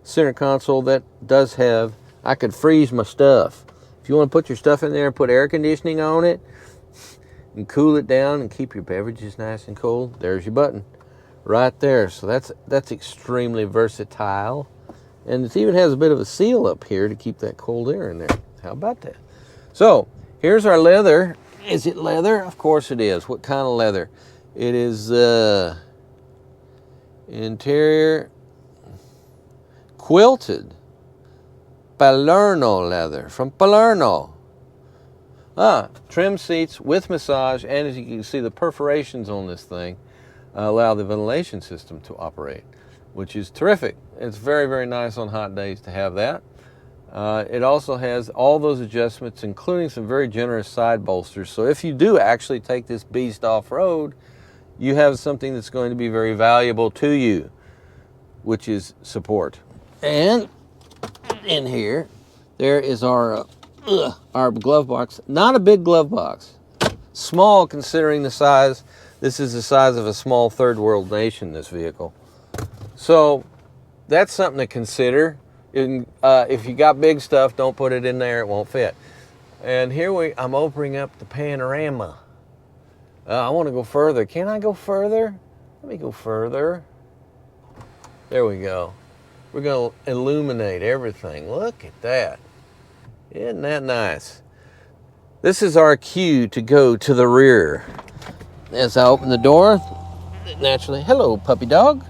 center console that does have, I could freeze my stuff. If you want to put your stuff in there and put air conditioning on it and cool it down and keep your beverages nice and cold, there's your button right there. So that's extremely versatile. And it even has a bit of a seal up here to keep that cold air in there. How about that? So here's our leather. Is it leather? Of course it is. What kind of leather? It is interior quilted Palermo leather from Palermo. Trim seats with massage, and as you can see, the perforations on this thing allow the ventilation system to operate, which is terrific. It's very, very nice on hot days to have that. It also has all those adjustments, including some very generous side bolsters. So if you do actually take this beast off-road, you have something that's going to be very valuable to you, which is support. And in here, there is our glove box. Not a big glove box. Small considering the size. This is the size of a small third world nation, this vehicle. So that's something to consider. If you got big stuff, don't put it in there. It won't fit. And here I'm opening up the panorama. I want to go further. Can I go further? Let me go further. There we go. We're going to illuminate everything. Look at that. Isn't that nice? This is our cue to go to the rear. As I open the door, naturally, hello, puppy dog.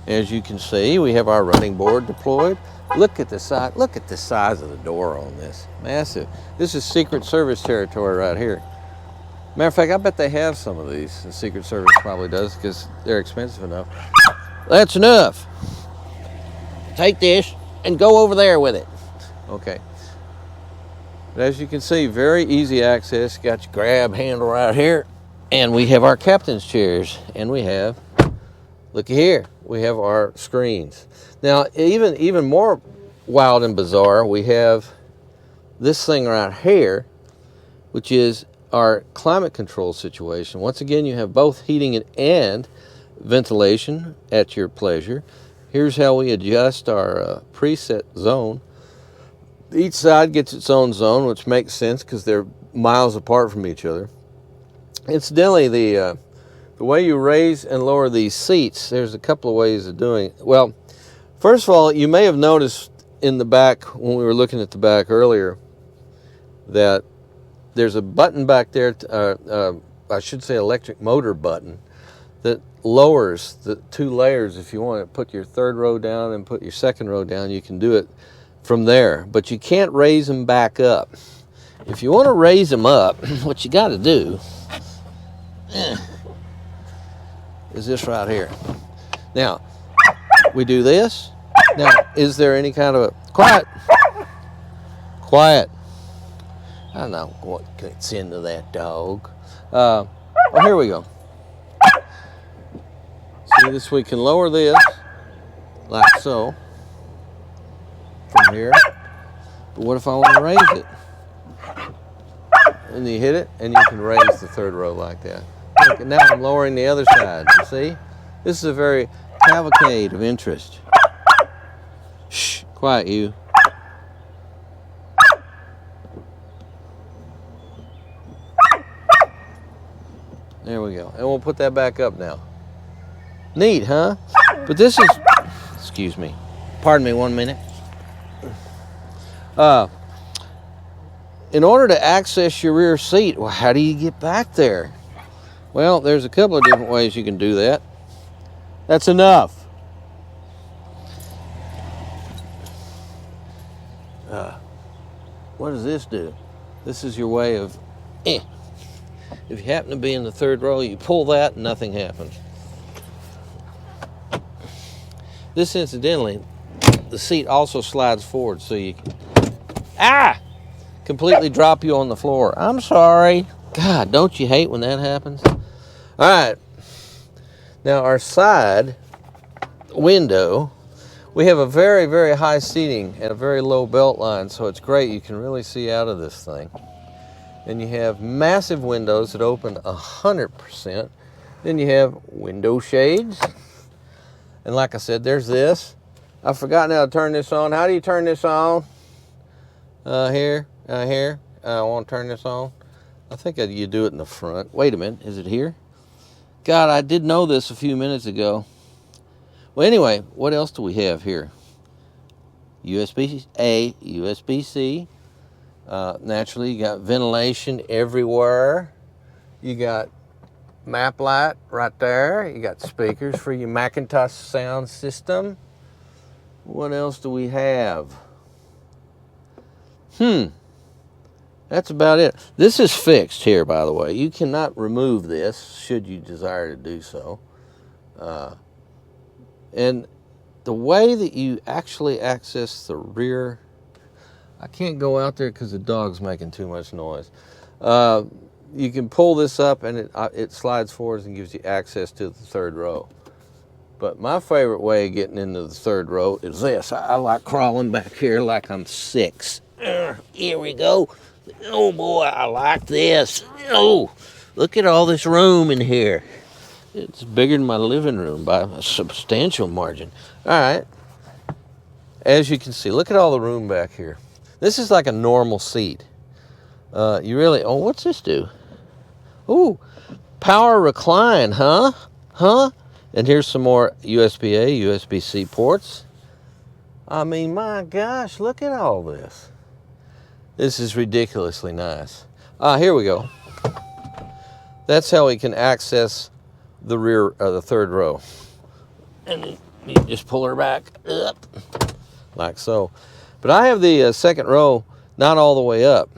As you can see, we have our running board deployed. Look at the size. Look at the size of the door on this. Massive. This is Secret Service territory right here. Matter of fact, I bet they have some of these. The Secret Service probably does, because they're expensive enough. That's enough. Take this and go over there with it. Okay. But as you can see, very easy access. Got your grab handle right here. And we have our captain's chairs. And we have, looky here, we have our screens. Now, even more wild and bizarre, we have this thing right here, which is our climate control situation. Once again, you have both heating and ventilation at your pleasure. Here's how we adjust our preset zone. Each side gets its own zone, which makes sense because they're miles apart from each other. Incidentally, the way you raise and lower these seats, there's a couple of ways of doing it. Well, first of all, you may have noticed in the back, when we were looking at the back earlier, that there's a button back there, I should say electric motor button, that lowers the two layers. If you want to put your third row down and put your second row down, you can do it from there. But you can't raise them back up. If you want to raise them up, what you got to do is this right here. Now, we do this. Now, is there any kind of a... Quiet. Quiet. I don't know what gets into that dog. Oh, here we go. See this, we can lower this like so from here. But what if I want to raise it? And you hit it, and you can raise the third row like that. Look, and now I'm lowering the other side, you see? This is a very cavalcade of interest. Shh, quiet you. There we go. And we'll put that back up now. Neat, huh? But this is, excuse me, pardon me 1 minute. In order to access your rear seat, well, how do you get back there? Well, there's a couple of different ways you can do that. That's enough. What does this do? This is your way of, if you happen to be in the third row, you pull that and nothing happens. This, incidentally, the seat also slides forward so you can, completely drop you on the floor. I'm sorry. God, don't you hate when that happens? All right. Now, our side window, we have a very, very high seating and a very low belt line, so it's great. You can really see out of this thing. And you have massive windows that open 100%. Then you have window shades. And like I said, there's this. I've forgotten how to turn this on. How do you turn this on? Here. I want to turn this on. I think you do it in the front. Wait a minute. Is it here? God, I did know this a few minutes ago. Well, anyway, what else do we have here? USB-A, USB-C. Naturally, you got ventilation everywhere. You got map light right there. You got speakers for your Macintosh sound system. What else do we have? That's about it. This is fixed here, by the way. You cannot remove this should you desire to do so. And the way that you actually access the rear, I can't go out there because the dog's making too much noise. You can pull this up and it slides forwards and gives you access to the third row. But my favorite way of getting into the third row is this. I like crawling back here like I'm 6. Here we go. Oh boy, I like this. Oh, look at all this room in here. It's bigger than my living room by a substantial margin. All right. As you can see, look at all the room back here. This is like a normal seat. What's this do? Ooh, power recline, huh? And here's some more USB-A, USB-C ports. I mean, my gosh, look at all this. This is ridiculously nice. Here we go. That's how we can access the rear, the third row. And you just pull her back up, like so. But I have the second row not all the way up,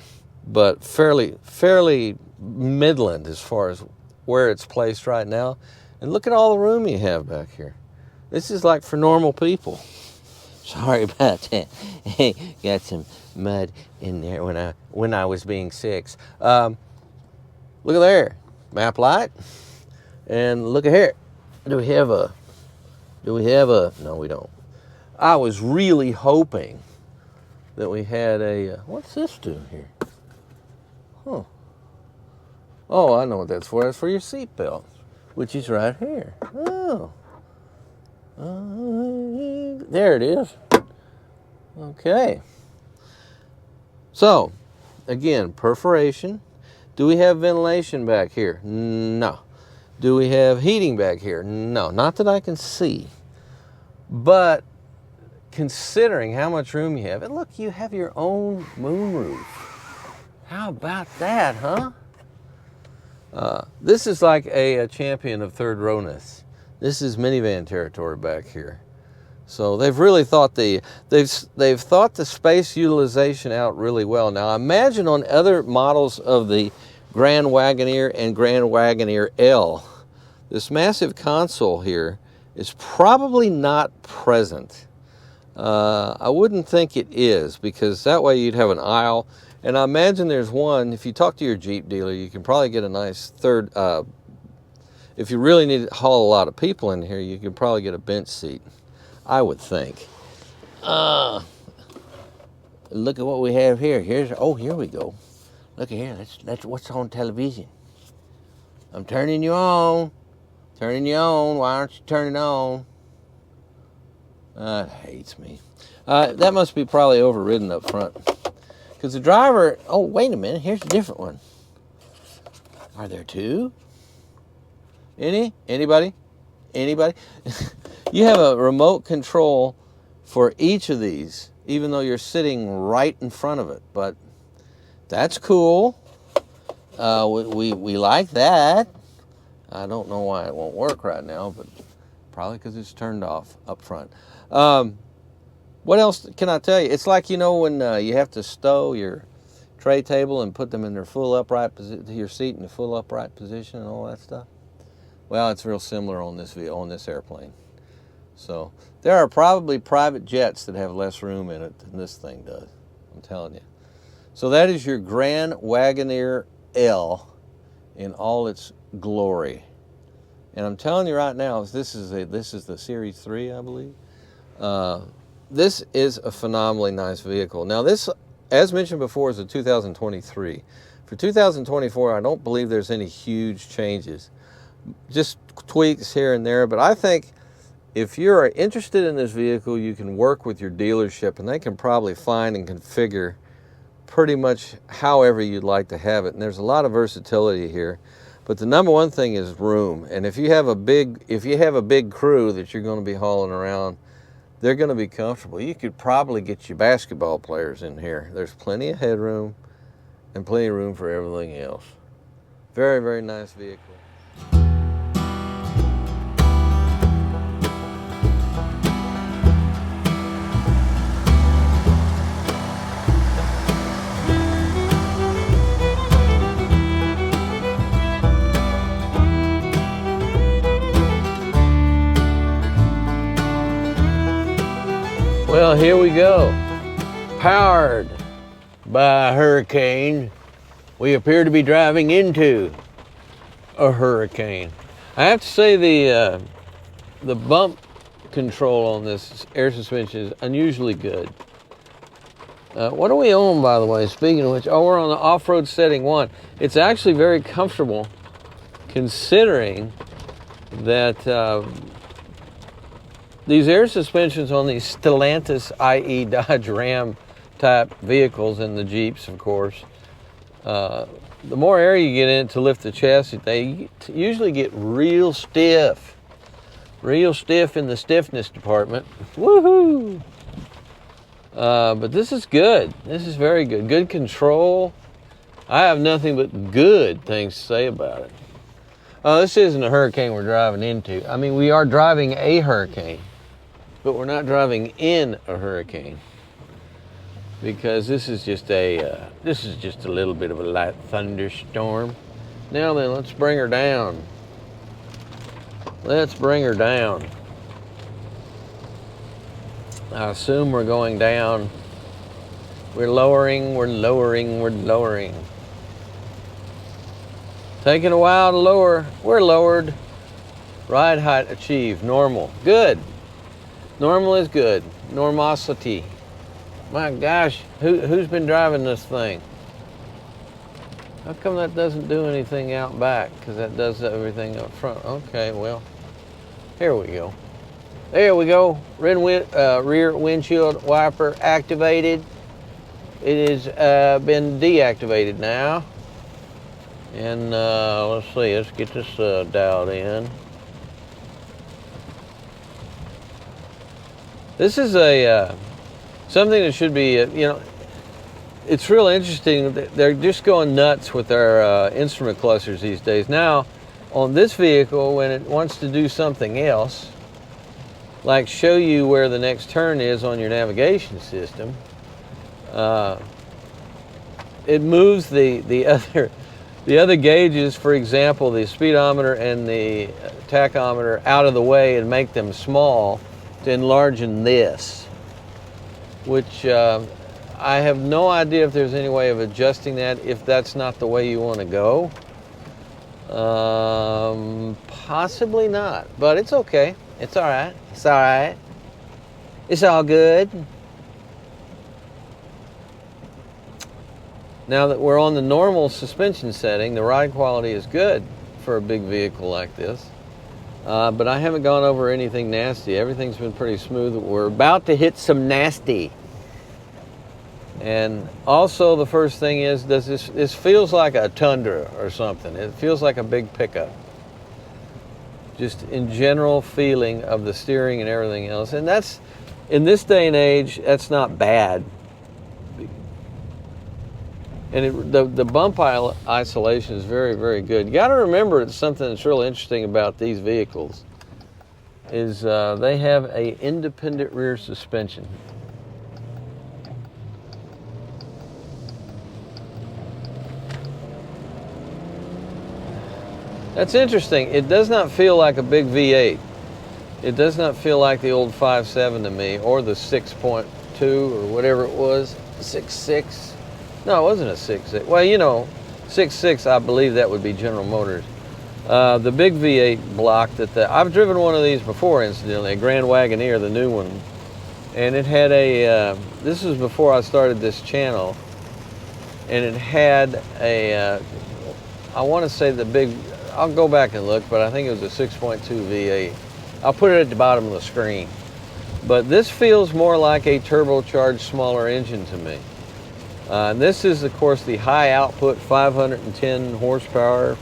but fairly midland as far as where it's placed right now. And look at all the room you have back here. This is like for normal people. Sorry about that. Got some mud in there when I was being 6. Look at there, map light, and look at here. Do we have a? No, we don't. I was really hoping that we had a. What's this do here? Huh. Oh, I know what that's for. That's for your seat belt, which is right here. Oh. There it is. Okay. So, again, perforation. Do we have ventilation back here? No. Do we have heating back here? No, not that I can see. But considering how much room you have, and look, you have your own moonroof. How about that, huh? This is like a champion of third rowness. This is minivan territory back here. So they've really thought they've thought the space utilization out really well. Now imagine on other models of the Grand Wagoneer and Grand Wagoneer L, this massive console here is probably not present. I wouldn't think it is, because that way you'd have an aisle. And I imagine there's one, if you talk to your Jeep dealer, you can probably get a nice third, if you really need to haul a lot of people in here, you can probably get a bench seat, I would think. Look at what we have here. Here we go. Look at here, that's what's on television. I'm turning you on. Turning you on, why aren't you turning on? It hates me. That must be probably overridden up front. Because the driver, oh, wait a minute, here's a different one. Are there two? Anybody? anybody. You have a remote control for each of these, even though you're sitting right in front of it. But that's cool. We like that. I don't know why it won't work right now, but probably because it's turned off up front. What else can I tell you? It's like, you know, when you have to stow your tray table and put them in their full upright position, your seat in the full upright position and all that stuff. Well, it's real similar on this airplane. So there are probably private jets that have less room in it than this thing does. I'm telling you. So that is your Grand Wagoneer L in all its glory. And I'm telling you right now, this is the Series 3, I believe. This is a phenomenally nice vehicle. Now this, as mentioned before, is a 2023. For 2024, I don't believe there's any huge changes. Just tweaks here and there, but I think if you're interested in this vehicle, you can work with your dealership and they can probably find and configure pretty much however you'd like to have it. And there's a lot of versatility here. But the number one thing is room. And if you have a big crew that you're going to be hauling around, they're going to be comfortable. You could probably get your basketball players in here. There's plenty of headroom and plenty of room for everything else. Very, very nice vehicle. Well, here we go. Powered by a hurricane, we appear to be driving into a hurricane. I have to say the bump control on this air suspension is unusually good. What are we on, by the way? Speaking of which, we're on the off-road setting 1. It's actually very comfortable considering that these air suspensions on these Stellantis, i.e. Dodge Ram type vehicles, and the Jeeps, of course, the more air you get in it to lift the chassis, they usually get real stiff in the stiffness department. Woohoo! But this is good. This is very good. Good control. I have nothing but good things to say about it. This isn't a hurricane we're driving into. I mean, we are driving a hurricane, but we're not driving in a hurricane, because this is just a little bit of a light thunderstorm. Now then, let's bring her down. Let's bring her down. I assume we're going down. We're lowering, we're lowering, we're lowering. Taking a while to lower. We're lowered. Ride height achieved. Normal. Good. Normal is good. Normosity. My gosh, who's been driving this thing? How come that doesn't do anything out back? Because that does everything up front. Okay, well, here we go. There we go. Rear windshield wiper activated. It has been deactivated now. And let's see, let's get this dialed in. This is a something that should be, it's real interesting. They're just going nuts with their instrument clusters these days. Now, on this vehicle, when it wants to do something else, like show you where the next turn is on your navigation system, it moves the other gauges, for example, the speedometer and the tachometer, out of the way and make them small to enlarge in this, which I have no idea if there's any way of adjusting that if that's not the way you want to go. Possibly not, but it's okay. It's all right. It's all right. It's all good. Now that we're on the normal suspension setting, the ride quality is good for a big vehicle like this. But I haven't gone over anything nasty. Everything's been pretty smooth. We're about to hit some nasty. And also the first thing is, this feels like a Tundra or something. It feels like a big pickup. just in general feeling of the steering and everything else. And that's, in this day and age, that's not bad. And the bump isolation is very, very good. You got to remember, it's something that's really interesting about these vehicles is they have a independent rear suspension. That's interesting. It does not feel like a big V8. It does not feel like the old 5.7 to me, or the 6.2 or whatever it was, 6.6. No, it wasn't a 6.6. Well, you know, 6.6, I believe that would be General Motors. The big V8 block I've driven one of these before, incidentally, a Grand Wagoneer, the new one. And it had this was before I started this channel, and it had I want to say I'll go back and look, but I think it was a 6.2 V8. I'll put it at the bottom of the screen. But this feels more like a turbocharged, smaller engine to me. And this is, of course, the high output 510 horsepower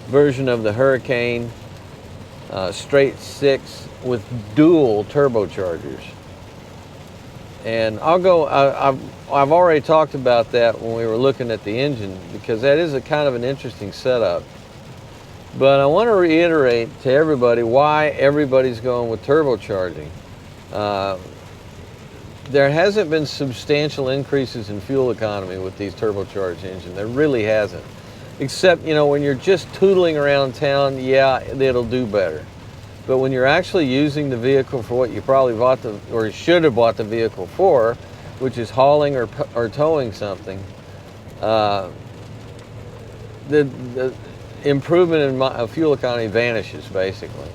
version of the Hurricane straight six with dual turbochargers. And I've already talked about that when we were looking at the engine, because that is a kind of an interesting setup. But I want to reiterate to everybody why everybody's going with turbocharging. There hasn't been substantial increases in fuel economy with these turbocharged engines. There really hasn't. Except, you know, when you're just tootling around town, yeah, it'll do better. But when you're actually using the vehicle for what you probably bought or should have bought the vehicle for, which is hauling or towing something, the improvement in fuel economy vanishes, basically.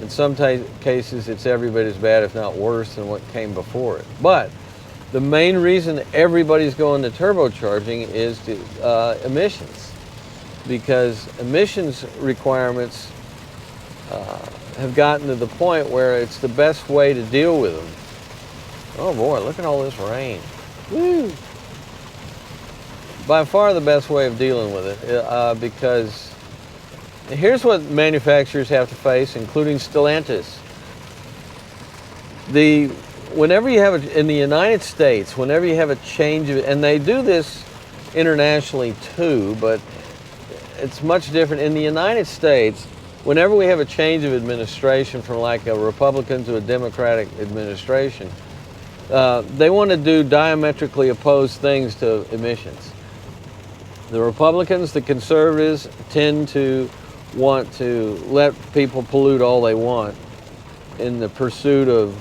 In some cases, it's every bit as bad, if not worse, than what came before it. But the main reason everybody's going to turbocharging is emissions, because emissions requirements have gotten to the point where it's the best way to deal with them. Oh boy, look at all this rain. Woo! By far the best way of dealing with it, because here's what manufacturers have to face, including Stellantis. Whenever you have in the United States, whenever you have a change of, and they do this internationally too, but it's much different. In the United States, whenever we have a change of administration from like a Republican to a Democratic administration, they want to do diametrically opposed things to emissions. The Republicans, the conservatives, tend to want to let people pollute all they want in the pursuit of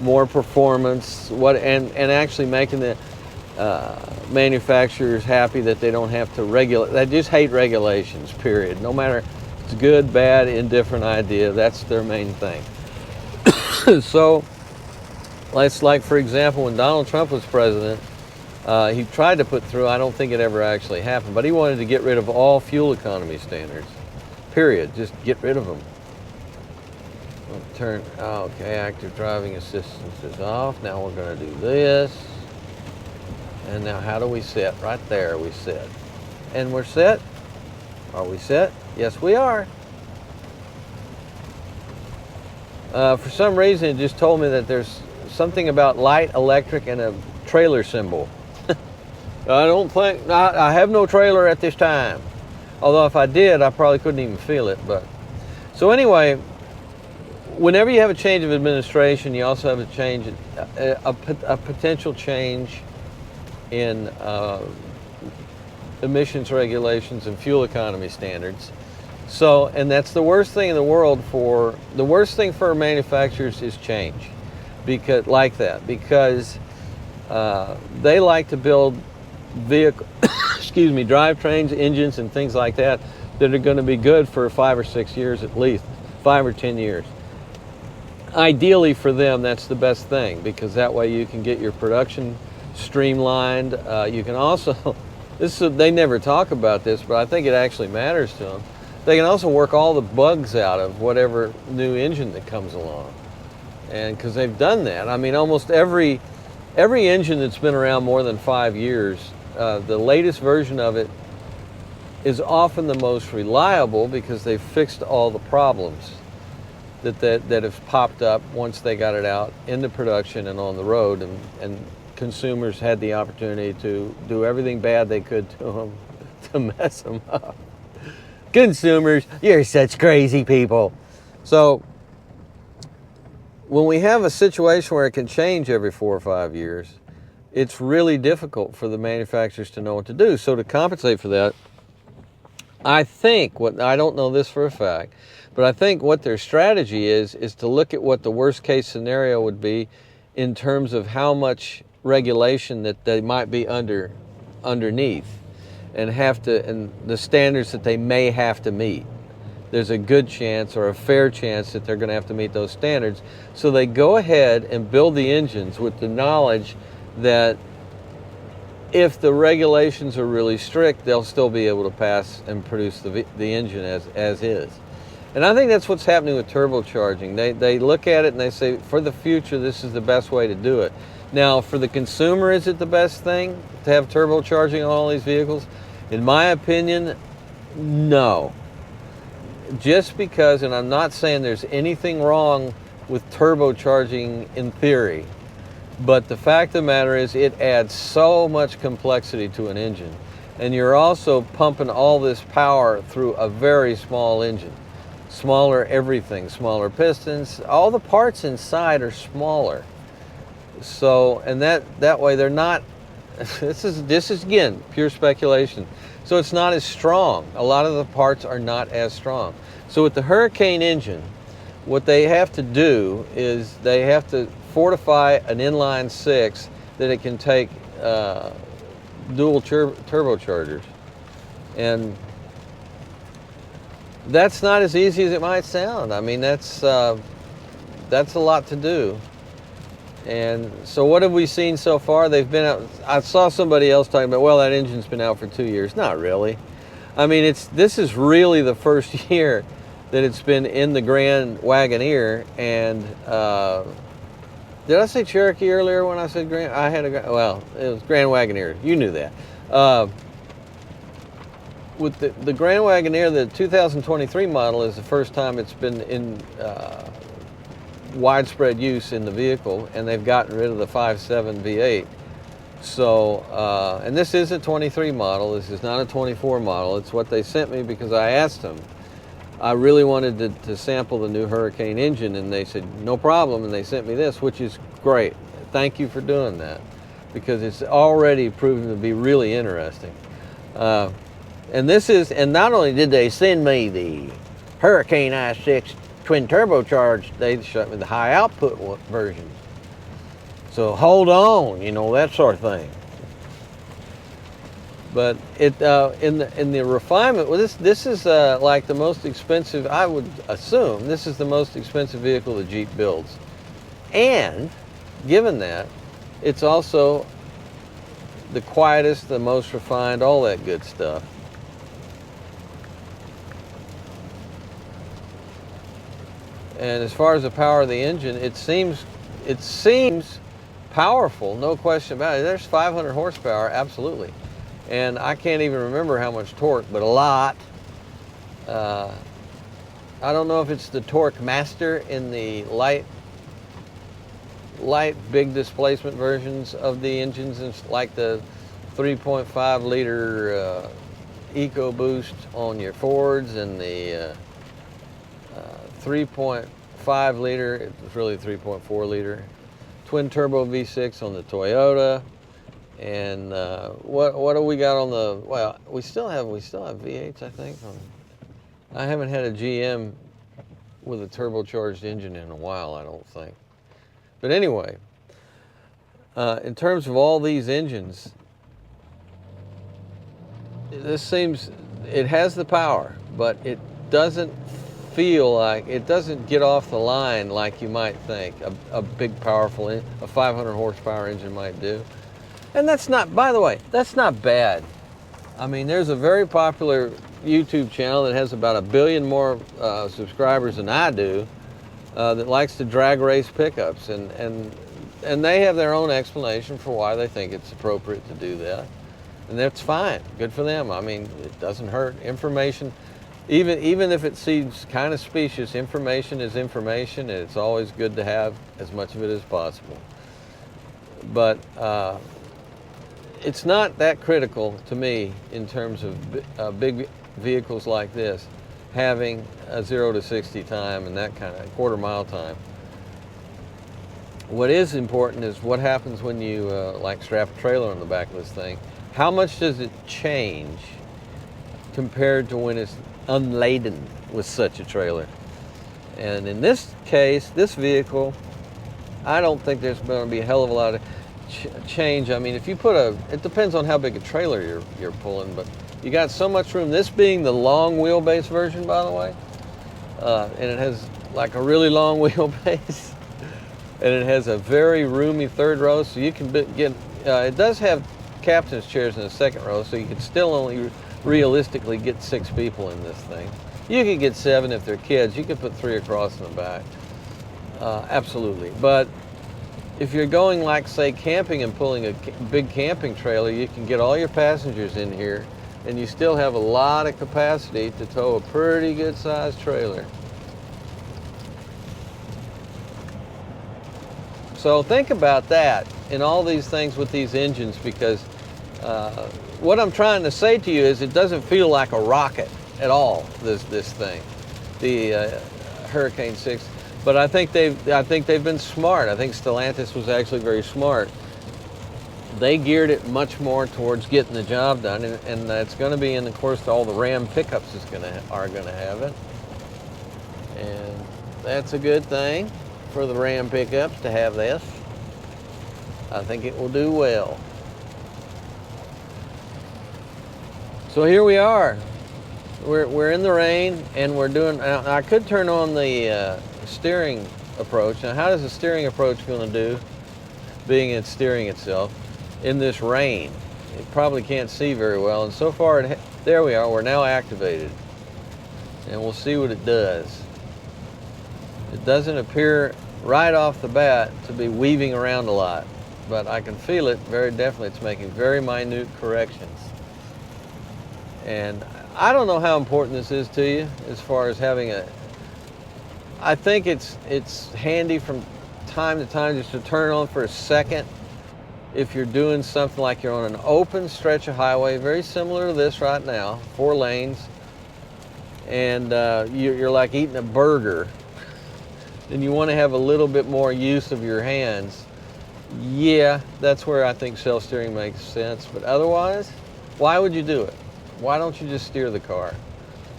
more performance, and actually making the manufacturers happy that they don't have to regulate. They just hate regulations, period. No matter if it's good, bad, indifferent idea, that's their main thing. So, it's like, for example, when Donald Trump was president, he tried to put through, I don't think it ever actually happened, but he wanted to get rid of all fuel economy standards. Period. Just get rid of them. Okay, active driving assistance is off. Now we're going to do this. And now how do we sit? Right there we sit. And we're set. Are we set? Yes, we are. For some reason, it just told me that there's something about light, electric, and a trailer symbol. I have no trailer at this time. Although if I did, I probably couldn't even feel it. But so anyway, whenever you have a change of administration, you also have a potential change in emissions regulations and fuel economy standards. So, and that's the worst thing in the world the worst thing for manufacturers is change, because they like to build drivetrains, engines, and things like that are going to be good for 5 or 6 years at least, 5 or 10 years. Ideally for them, that's the best thing, because that way you can get your production streamlined. You can also, they never talk about this, but I think it actually matters to them. They can also work all the bugs out of whatever new engine that comes along. And because they've done that. I mean, almost every engine that's been around more than 5 years, the latest version of it is often the most reliable because they've fixed all the problems that have popped up once they got it out into production and on the road, and consumers had the opportunity to do everything bad they could to them to mess them up. Consumers, you're such crazy people. So when we have a situation where it can change every 4 or 5 years, it's really difficult for the manufacturers to know what to do. So to compensate for that, I think, I don't know this for a fact, but I think what their strategy is to look at what the worst case scenario would be in terms of how much regulation that they might be underneath and the standards that they may have to meet. There's a good chance or a fair chance that they're going to have to meet those standards. So they go ahead and build the engines with the knowledge that if the regulations are really strict, they'll still be able to pass and produce the engine as is. And I think that's what's happening with turbocharging. They look at it and they say, for the future, this is the best way to do it. Now, for the consumer, is it the best thing to have turbocharging on all these vehicles? In my opinion, no. Just because, and I'm not saying there's anything wrong with turbocharging in theory, but the fact of the matter is it adds so much complexity to an engine. And you're also pumping all this power through a very small engine. Smaller everything, smaller pistons, all the parts inside are smaller. So, and that way they're not, this is again, pure speculation. So it's not as strong. A lot of the parts are not as strong. So with the Hurricane engine, what they have to do is they have to fortify an inline six that it can take dual turbochargers. And that's not as easy as it might sound. I mean, that's a lot to do. And so what have we seen so far? They've been out, I saw somebody else talking about, well, that engine's been out for 2 years. Not really. I mean, this is really the first year that it's been in the Grand Wagoneer. And did I say Cherokee earlier when I said Grand? Well, it was Grand Wagoneer. You knew that. With the Grand Wagoneer, the 2023 model is the first time it's been in widespread use in the vehicle, and they've gotten rid of the 5.7 V8. So, and this is a 23 model. This is not a 24 model. It's what they sent me because I asked them. I really wanted to sample the new Hurricane engine, and they said, no problem, and they sent me this, which is great. Thank you for doing that, because it's already proven to be really interesting. And not only did they send me the Hurricane i6 Twin-Turbocharged, they shot me the high output version. So hold on, that sort of thing. But it in the refinement, well, this is like the most expensive. I would assume this is the most expensive vehicle the Jeep builds, and given that, it's also the quietest, the most refined, all that good stuff. And as far as the power of the engine, it seems powerful, no question about it. There's 500 horsepower, absolutely. And I can't even remember how much torque, but a lot. I don't know if it's the Torque Master in the light big displacement versions of the engines, like the 3.5 liter EcoBoost on your Fords, and the 3.5 liter, it was really 3.4 liter, twin turbo V6 on the Toyota. And what do we got on the, well, we still have V8s, I think. I haven't had a GM with a turbocharged engine in a while, I don't think. But anyway, in terms of all these engines, it has the power, but it doesn't feel like, it doesn't get off the line like you might think a big, powerful, a 500 horsepower engine might do. And that's not, by the way, that's not bad. I mean, there's a very popular YouTube channel that has about 1 billion more subscribers than I do that likes to drag race pickups. And they have their own explanation for why they think it's appropriate to do that. And that's fine. Good for them. I mean, it doesn't hurt. Information, even if it seems kind of specious, information is information, and it's always good to have as much of it as possible. But it's not that critical to me in terms of big vehicles like this having a 0 to 60 time and that kind of quarter-mile time. What is important is what happens when you like strap a trailer on the back of this thing. How much does it change compared to when it's unladen with such a trailer? And in this case, this vehicle, I don't think there's going to be a hell of a lot of change. I mean, if you put it depends on how big a trailer you're pulling, but you got so much room. This being the long wheelbase version, by the way, and it has like a really long wheelbase, and it has a very roomy third row, so you can get. It does have captain's chairs in the second row, so you can still only realistically get 6 people in this thing. You could get 7 if they're kids. You could put 3 across in the back. Absolutely. But if you're going, like, say, camping and pulling a big camping trailer, you can get all your passengers in here, and you still have a lot of capacity to tow a pretty good-sized trailer. So think about that in all these things with these engines, because what I'm trying to say to you is it doesn't feel like a rocket at all, this thing, the Hurricane 6. But I think they've been smart. I think Stellantis was actually very smart. They geared it much more towards getting the job done, and that's going to be, and of course, all the Ram pickups are going to have it, and that's a good thing for the Ram pickups to have this. I think it will do well. So here we are. We're in the rain, and we're doing. I could turn on the steering approach. Now, how does the steering approach going to do, being it's steering itself in this rain? It probably can't see very well, and so far, there we are. We're now activated, and we'll see what it does. It doesn't appear right off the bat to be weaving around a lot, but I can feel it very definitely. It's making very minute corrections. And I don't know how important this is to you as far as having I think it's handy from time to time just to turn it on for a second if you're doing something like you're on an open stretch of highway, very similar to this right now, 4 lanes, and you're like eating a burger, and you want to have a little bit more use of your hands. Yeah, that's where I think self-steering makes sense, but otherwise, why would you do it? Why don't you just steer the car?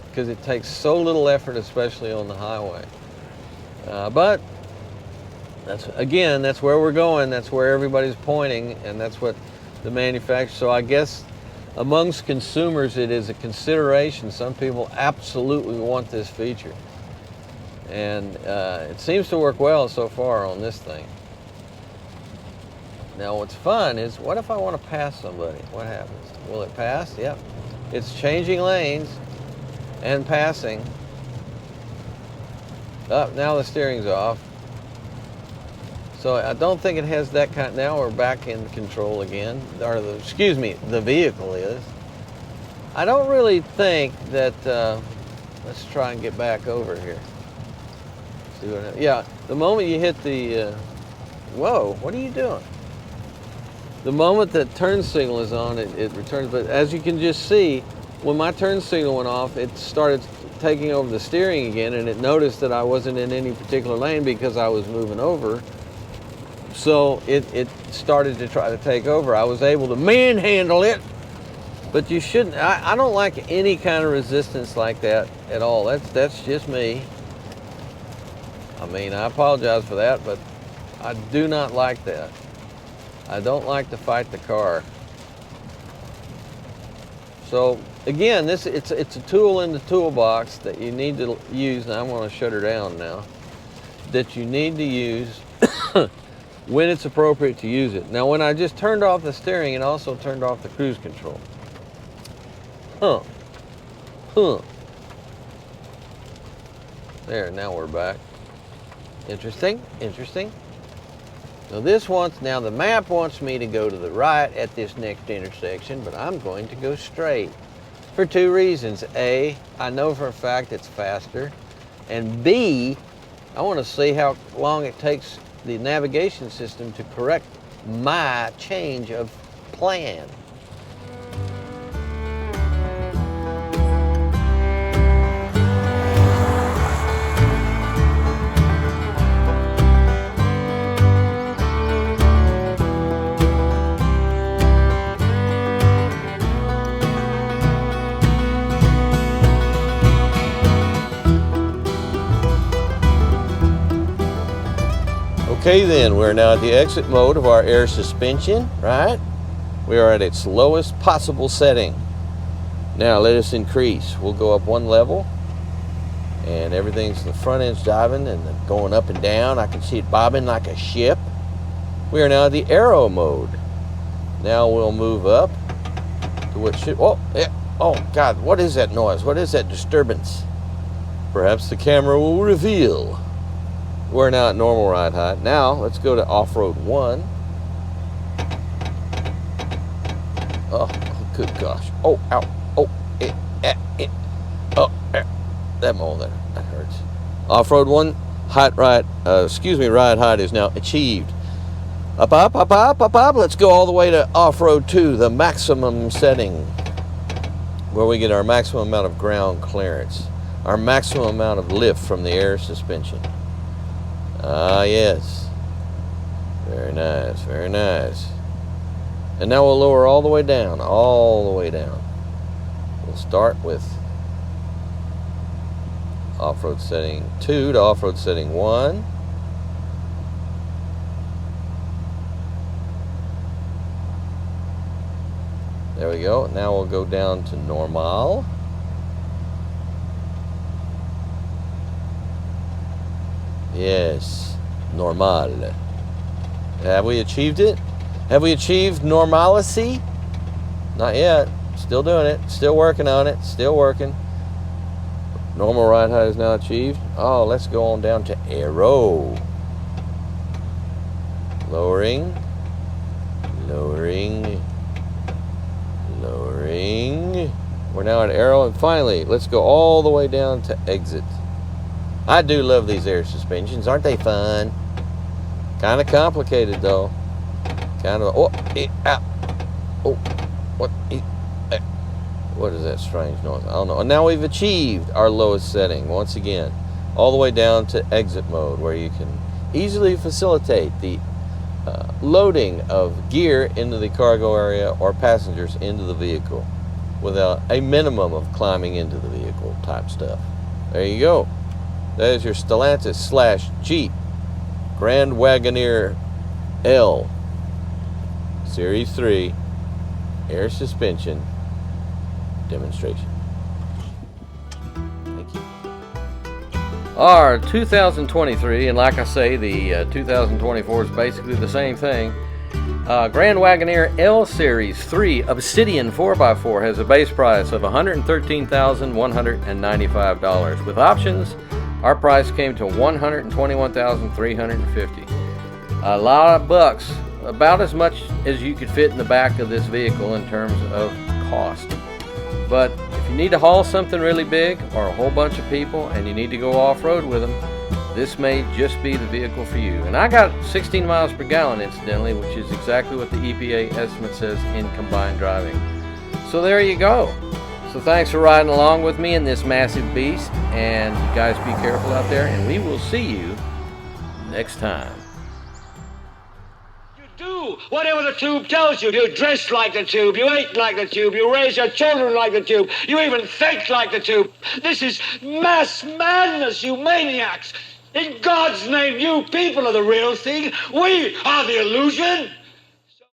Because it takes so little effort, especially on the highway. But that's where we're going. That's where everybody's pointing, and that's what the manufacturer. So I guess amongst consumers, it is a consideration. Some people absolutely want this feature, and it seems to work well so far on this thing. Now, what's fun is, what if I want to pass somebody? What happens? Will it pass? Yep. It's changing lanes and passing. Oh, now the steering's off. So I don't think it has that kind. Now we're back in control again. Or the vehicle is. I don't really think that, let's try and get back over here. See what happens. Yeah, the moment you hit the, whoa, what are you doing? The moment that turn signal is on, it returns. But as you can just see, when my turn signal went off, it started taking over the steering again, and it noticed that I wasn't in any particular lane because I was moving over. So it started to try to take over. I was able to manhandle it, but you shouldn't. I don't like any kind of resistance like that at all. That's just me. I mean, I apologize for that, but I do not like that. I don't like to fight the car. So again, it's a tool in the toolbox that you need to use. Now I'm going to shut her down now. That you need to use when it's appropriate to use it. Now, when I just turned off the steering, it also turned off the cruise control. There, now we're back. Interesting. Now now the map wants me to go to the right at this next intersection, but I'm going to go straight for two reasons. A, I know for a fact it's faster, and B, I want to see how long it takes the navigation system to correct my change of plan. Okay then, we're now at the exit mode of our air suspension, right? We are at its lowest possible setting. Now let us increase. We'll go up one level, and everything's, the front end's diving and going up and down. I can see it bobbing like a ship. We are now at the aero mode. Now we'll move up to what should, oh, yeah, oh God, what is that noise? What is that disturbance? Perhaps the camera will reveal. We're now at normal ride height. Now let's go to off-road 1. Oh, good gosh. Oh, ow. Oh, oh, that hurts. Off-road 1, ride height is now achieved. Up, up, up, up, up, up. Let's go all the way to off-road 2, the maximum setting, where we get our maximum amount of ground clearance, our maximum amount of lift from the air suspension. Ah, yes. Very nice, very nice. And now we'll lower all the way down, all the way down. We'll start with off-road setting 2 to off-road setting 1. There we go. Now we'll go down to normal. Yes, normal. Have we achieved it? Have we achieved normalcy? Not yet. Still doing it. Still working on it. Still working. Normal ride height is now achieved. Oh, let's go on down to aero. Lowering. Lowering. Lowering. We're now at aero, and finally, let's go all the way down to exit. I do love these air suspensions. Aren't they fun? Kind of complicated though. Kind of, oh, oh, what is that strange noise? I don't know. And now we've achieved our lowest setting once again, all the way down to exit mode, where you can easily facilitate the loading of gear into the cargo area or passengers into the vehicle without a minimum of climbing into the vehicle type stuff. There you go. That is your Stellantis / Jeep Grand Wagoneer L Series 3 air suspension demonstration. Thank you. Our 2023, and like I say, the 2024 is basically the same thing. Grand Wagoneer L Series 3 Obsidian 4x4 has a base price of $113,195. With options, our price came to $121,350. A lot of bucks, about as much as you could fit in the back of this vehicle in terms of cost. But if you need to haul something really big or a whole bunch of people and you need to go off-road with them, this may just be the vehicle for you. And I got 16 miles per gallon incidentally, which is exactly what the EPA estimate says in combined driving. So there you go. So thanks for riding along with me in this massive beast, and you guys be careful out there, and we will see you next time. You do whatever the tube tells you. You dress like the tube, you eat like the tube, you raise your children like the tube, you even think like the tube. This is mass madness, you maniacs. In God's name, you people are the real thing. We are the illusion.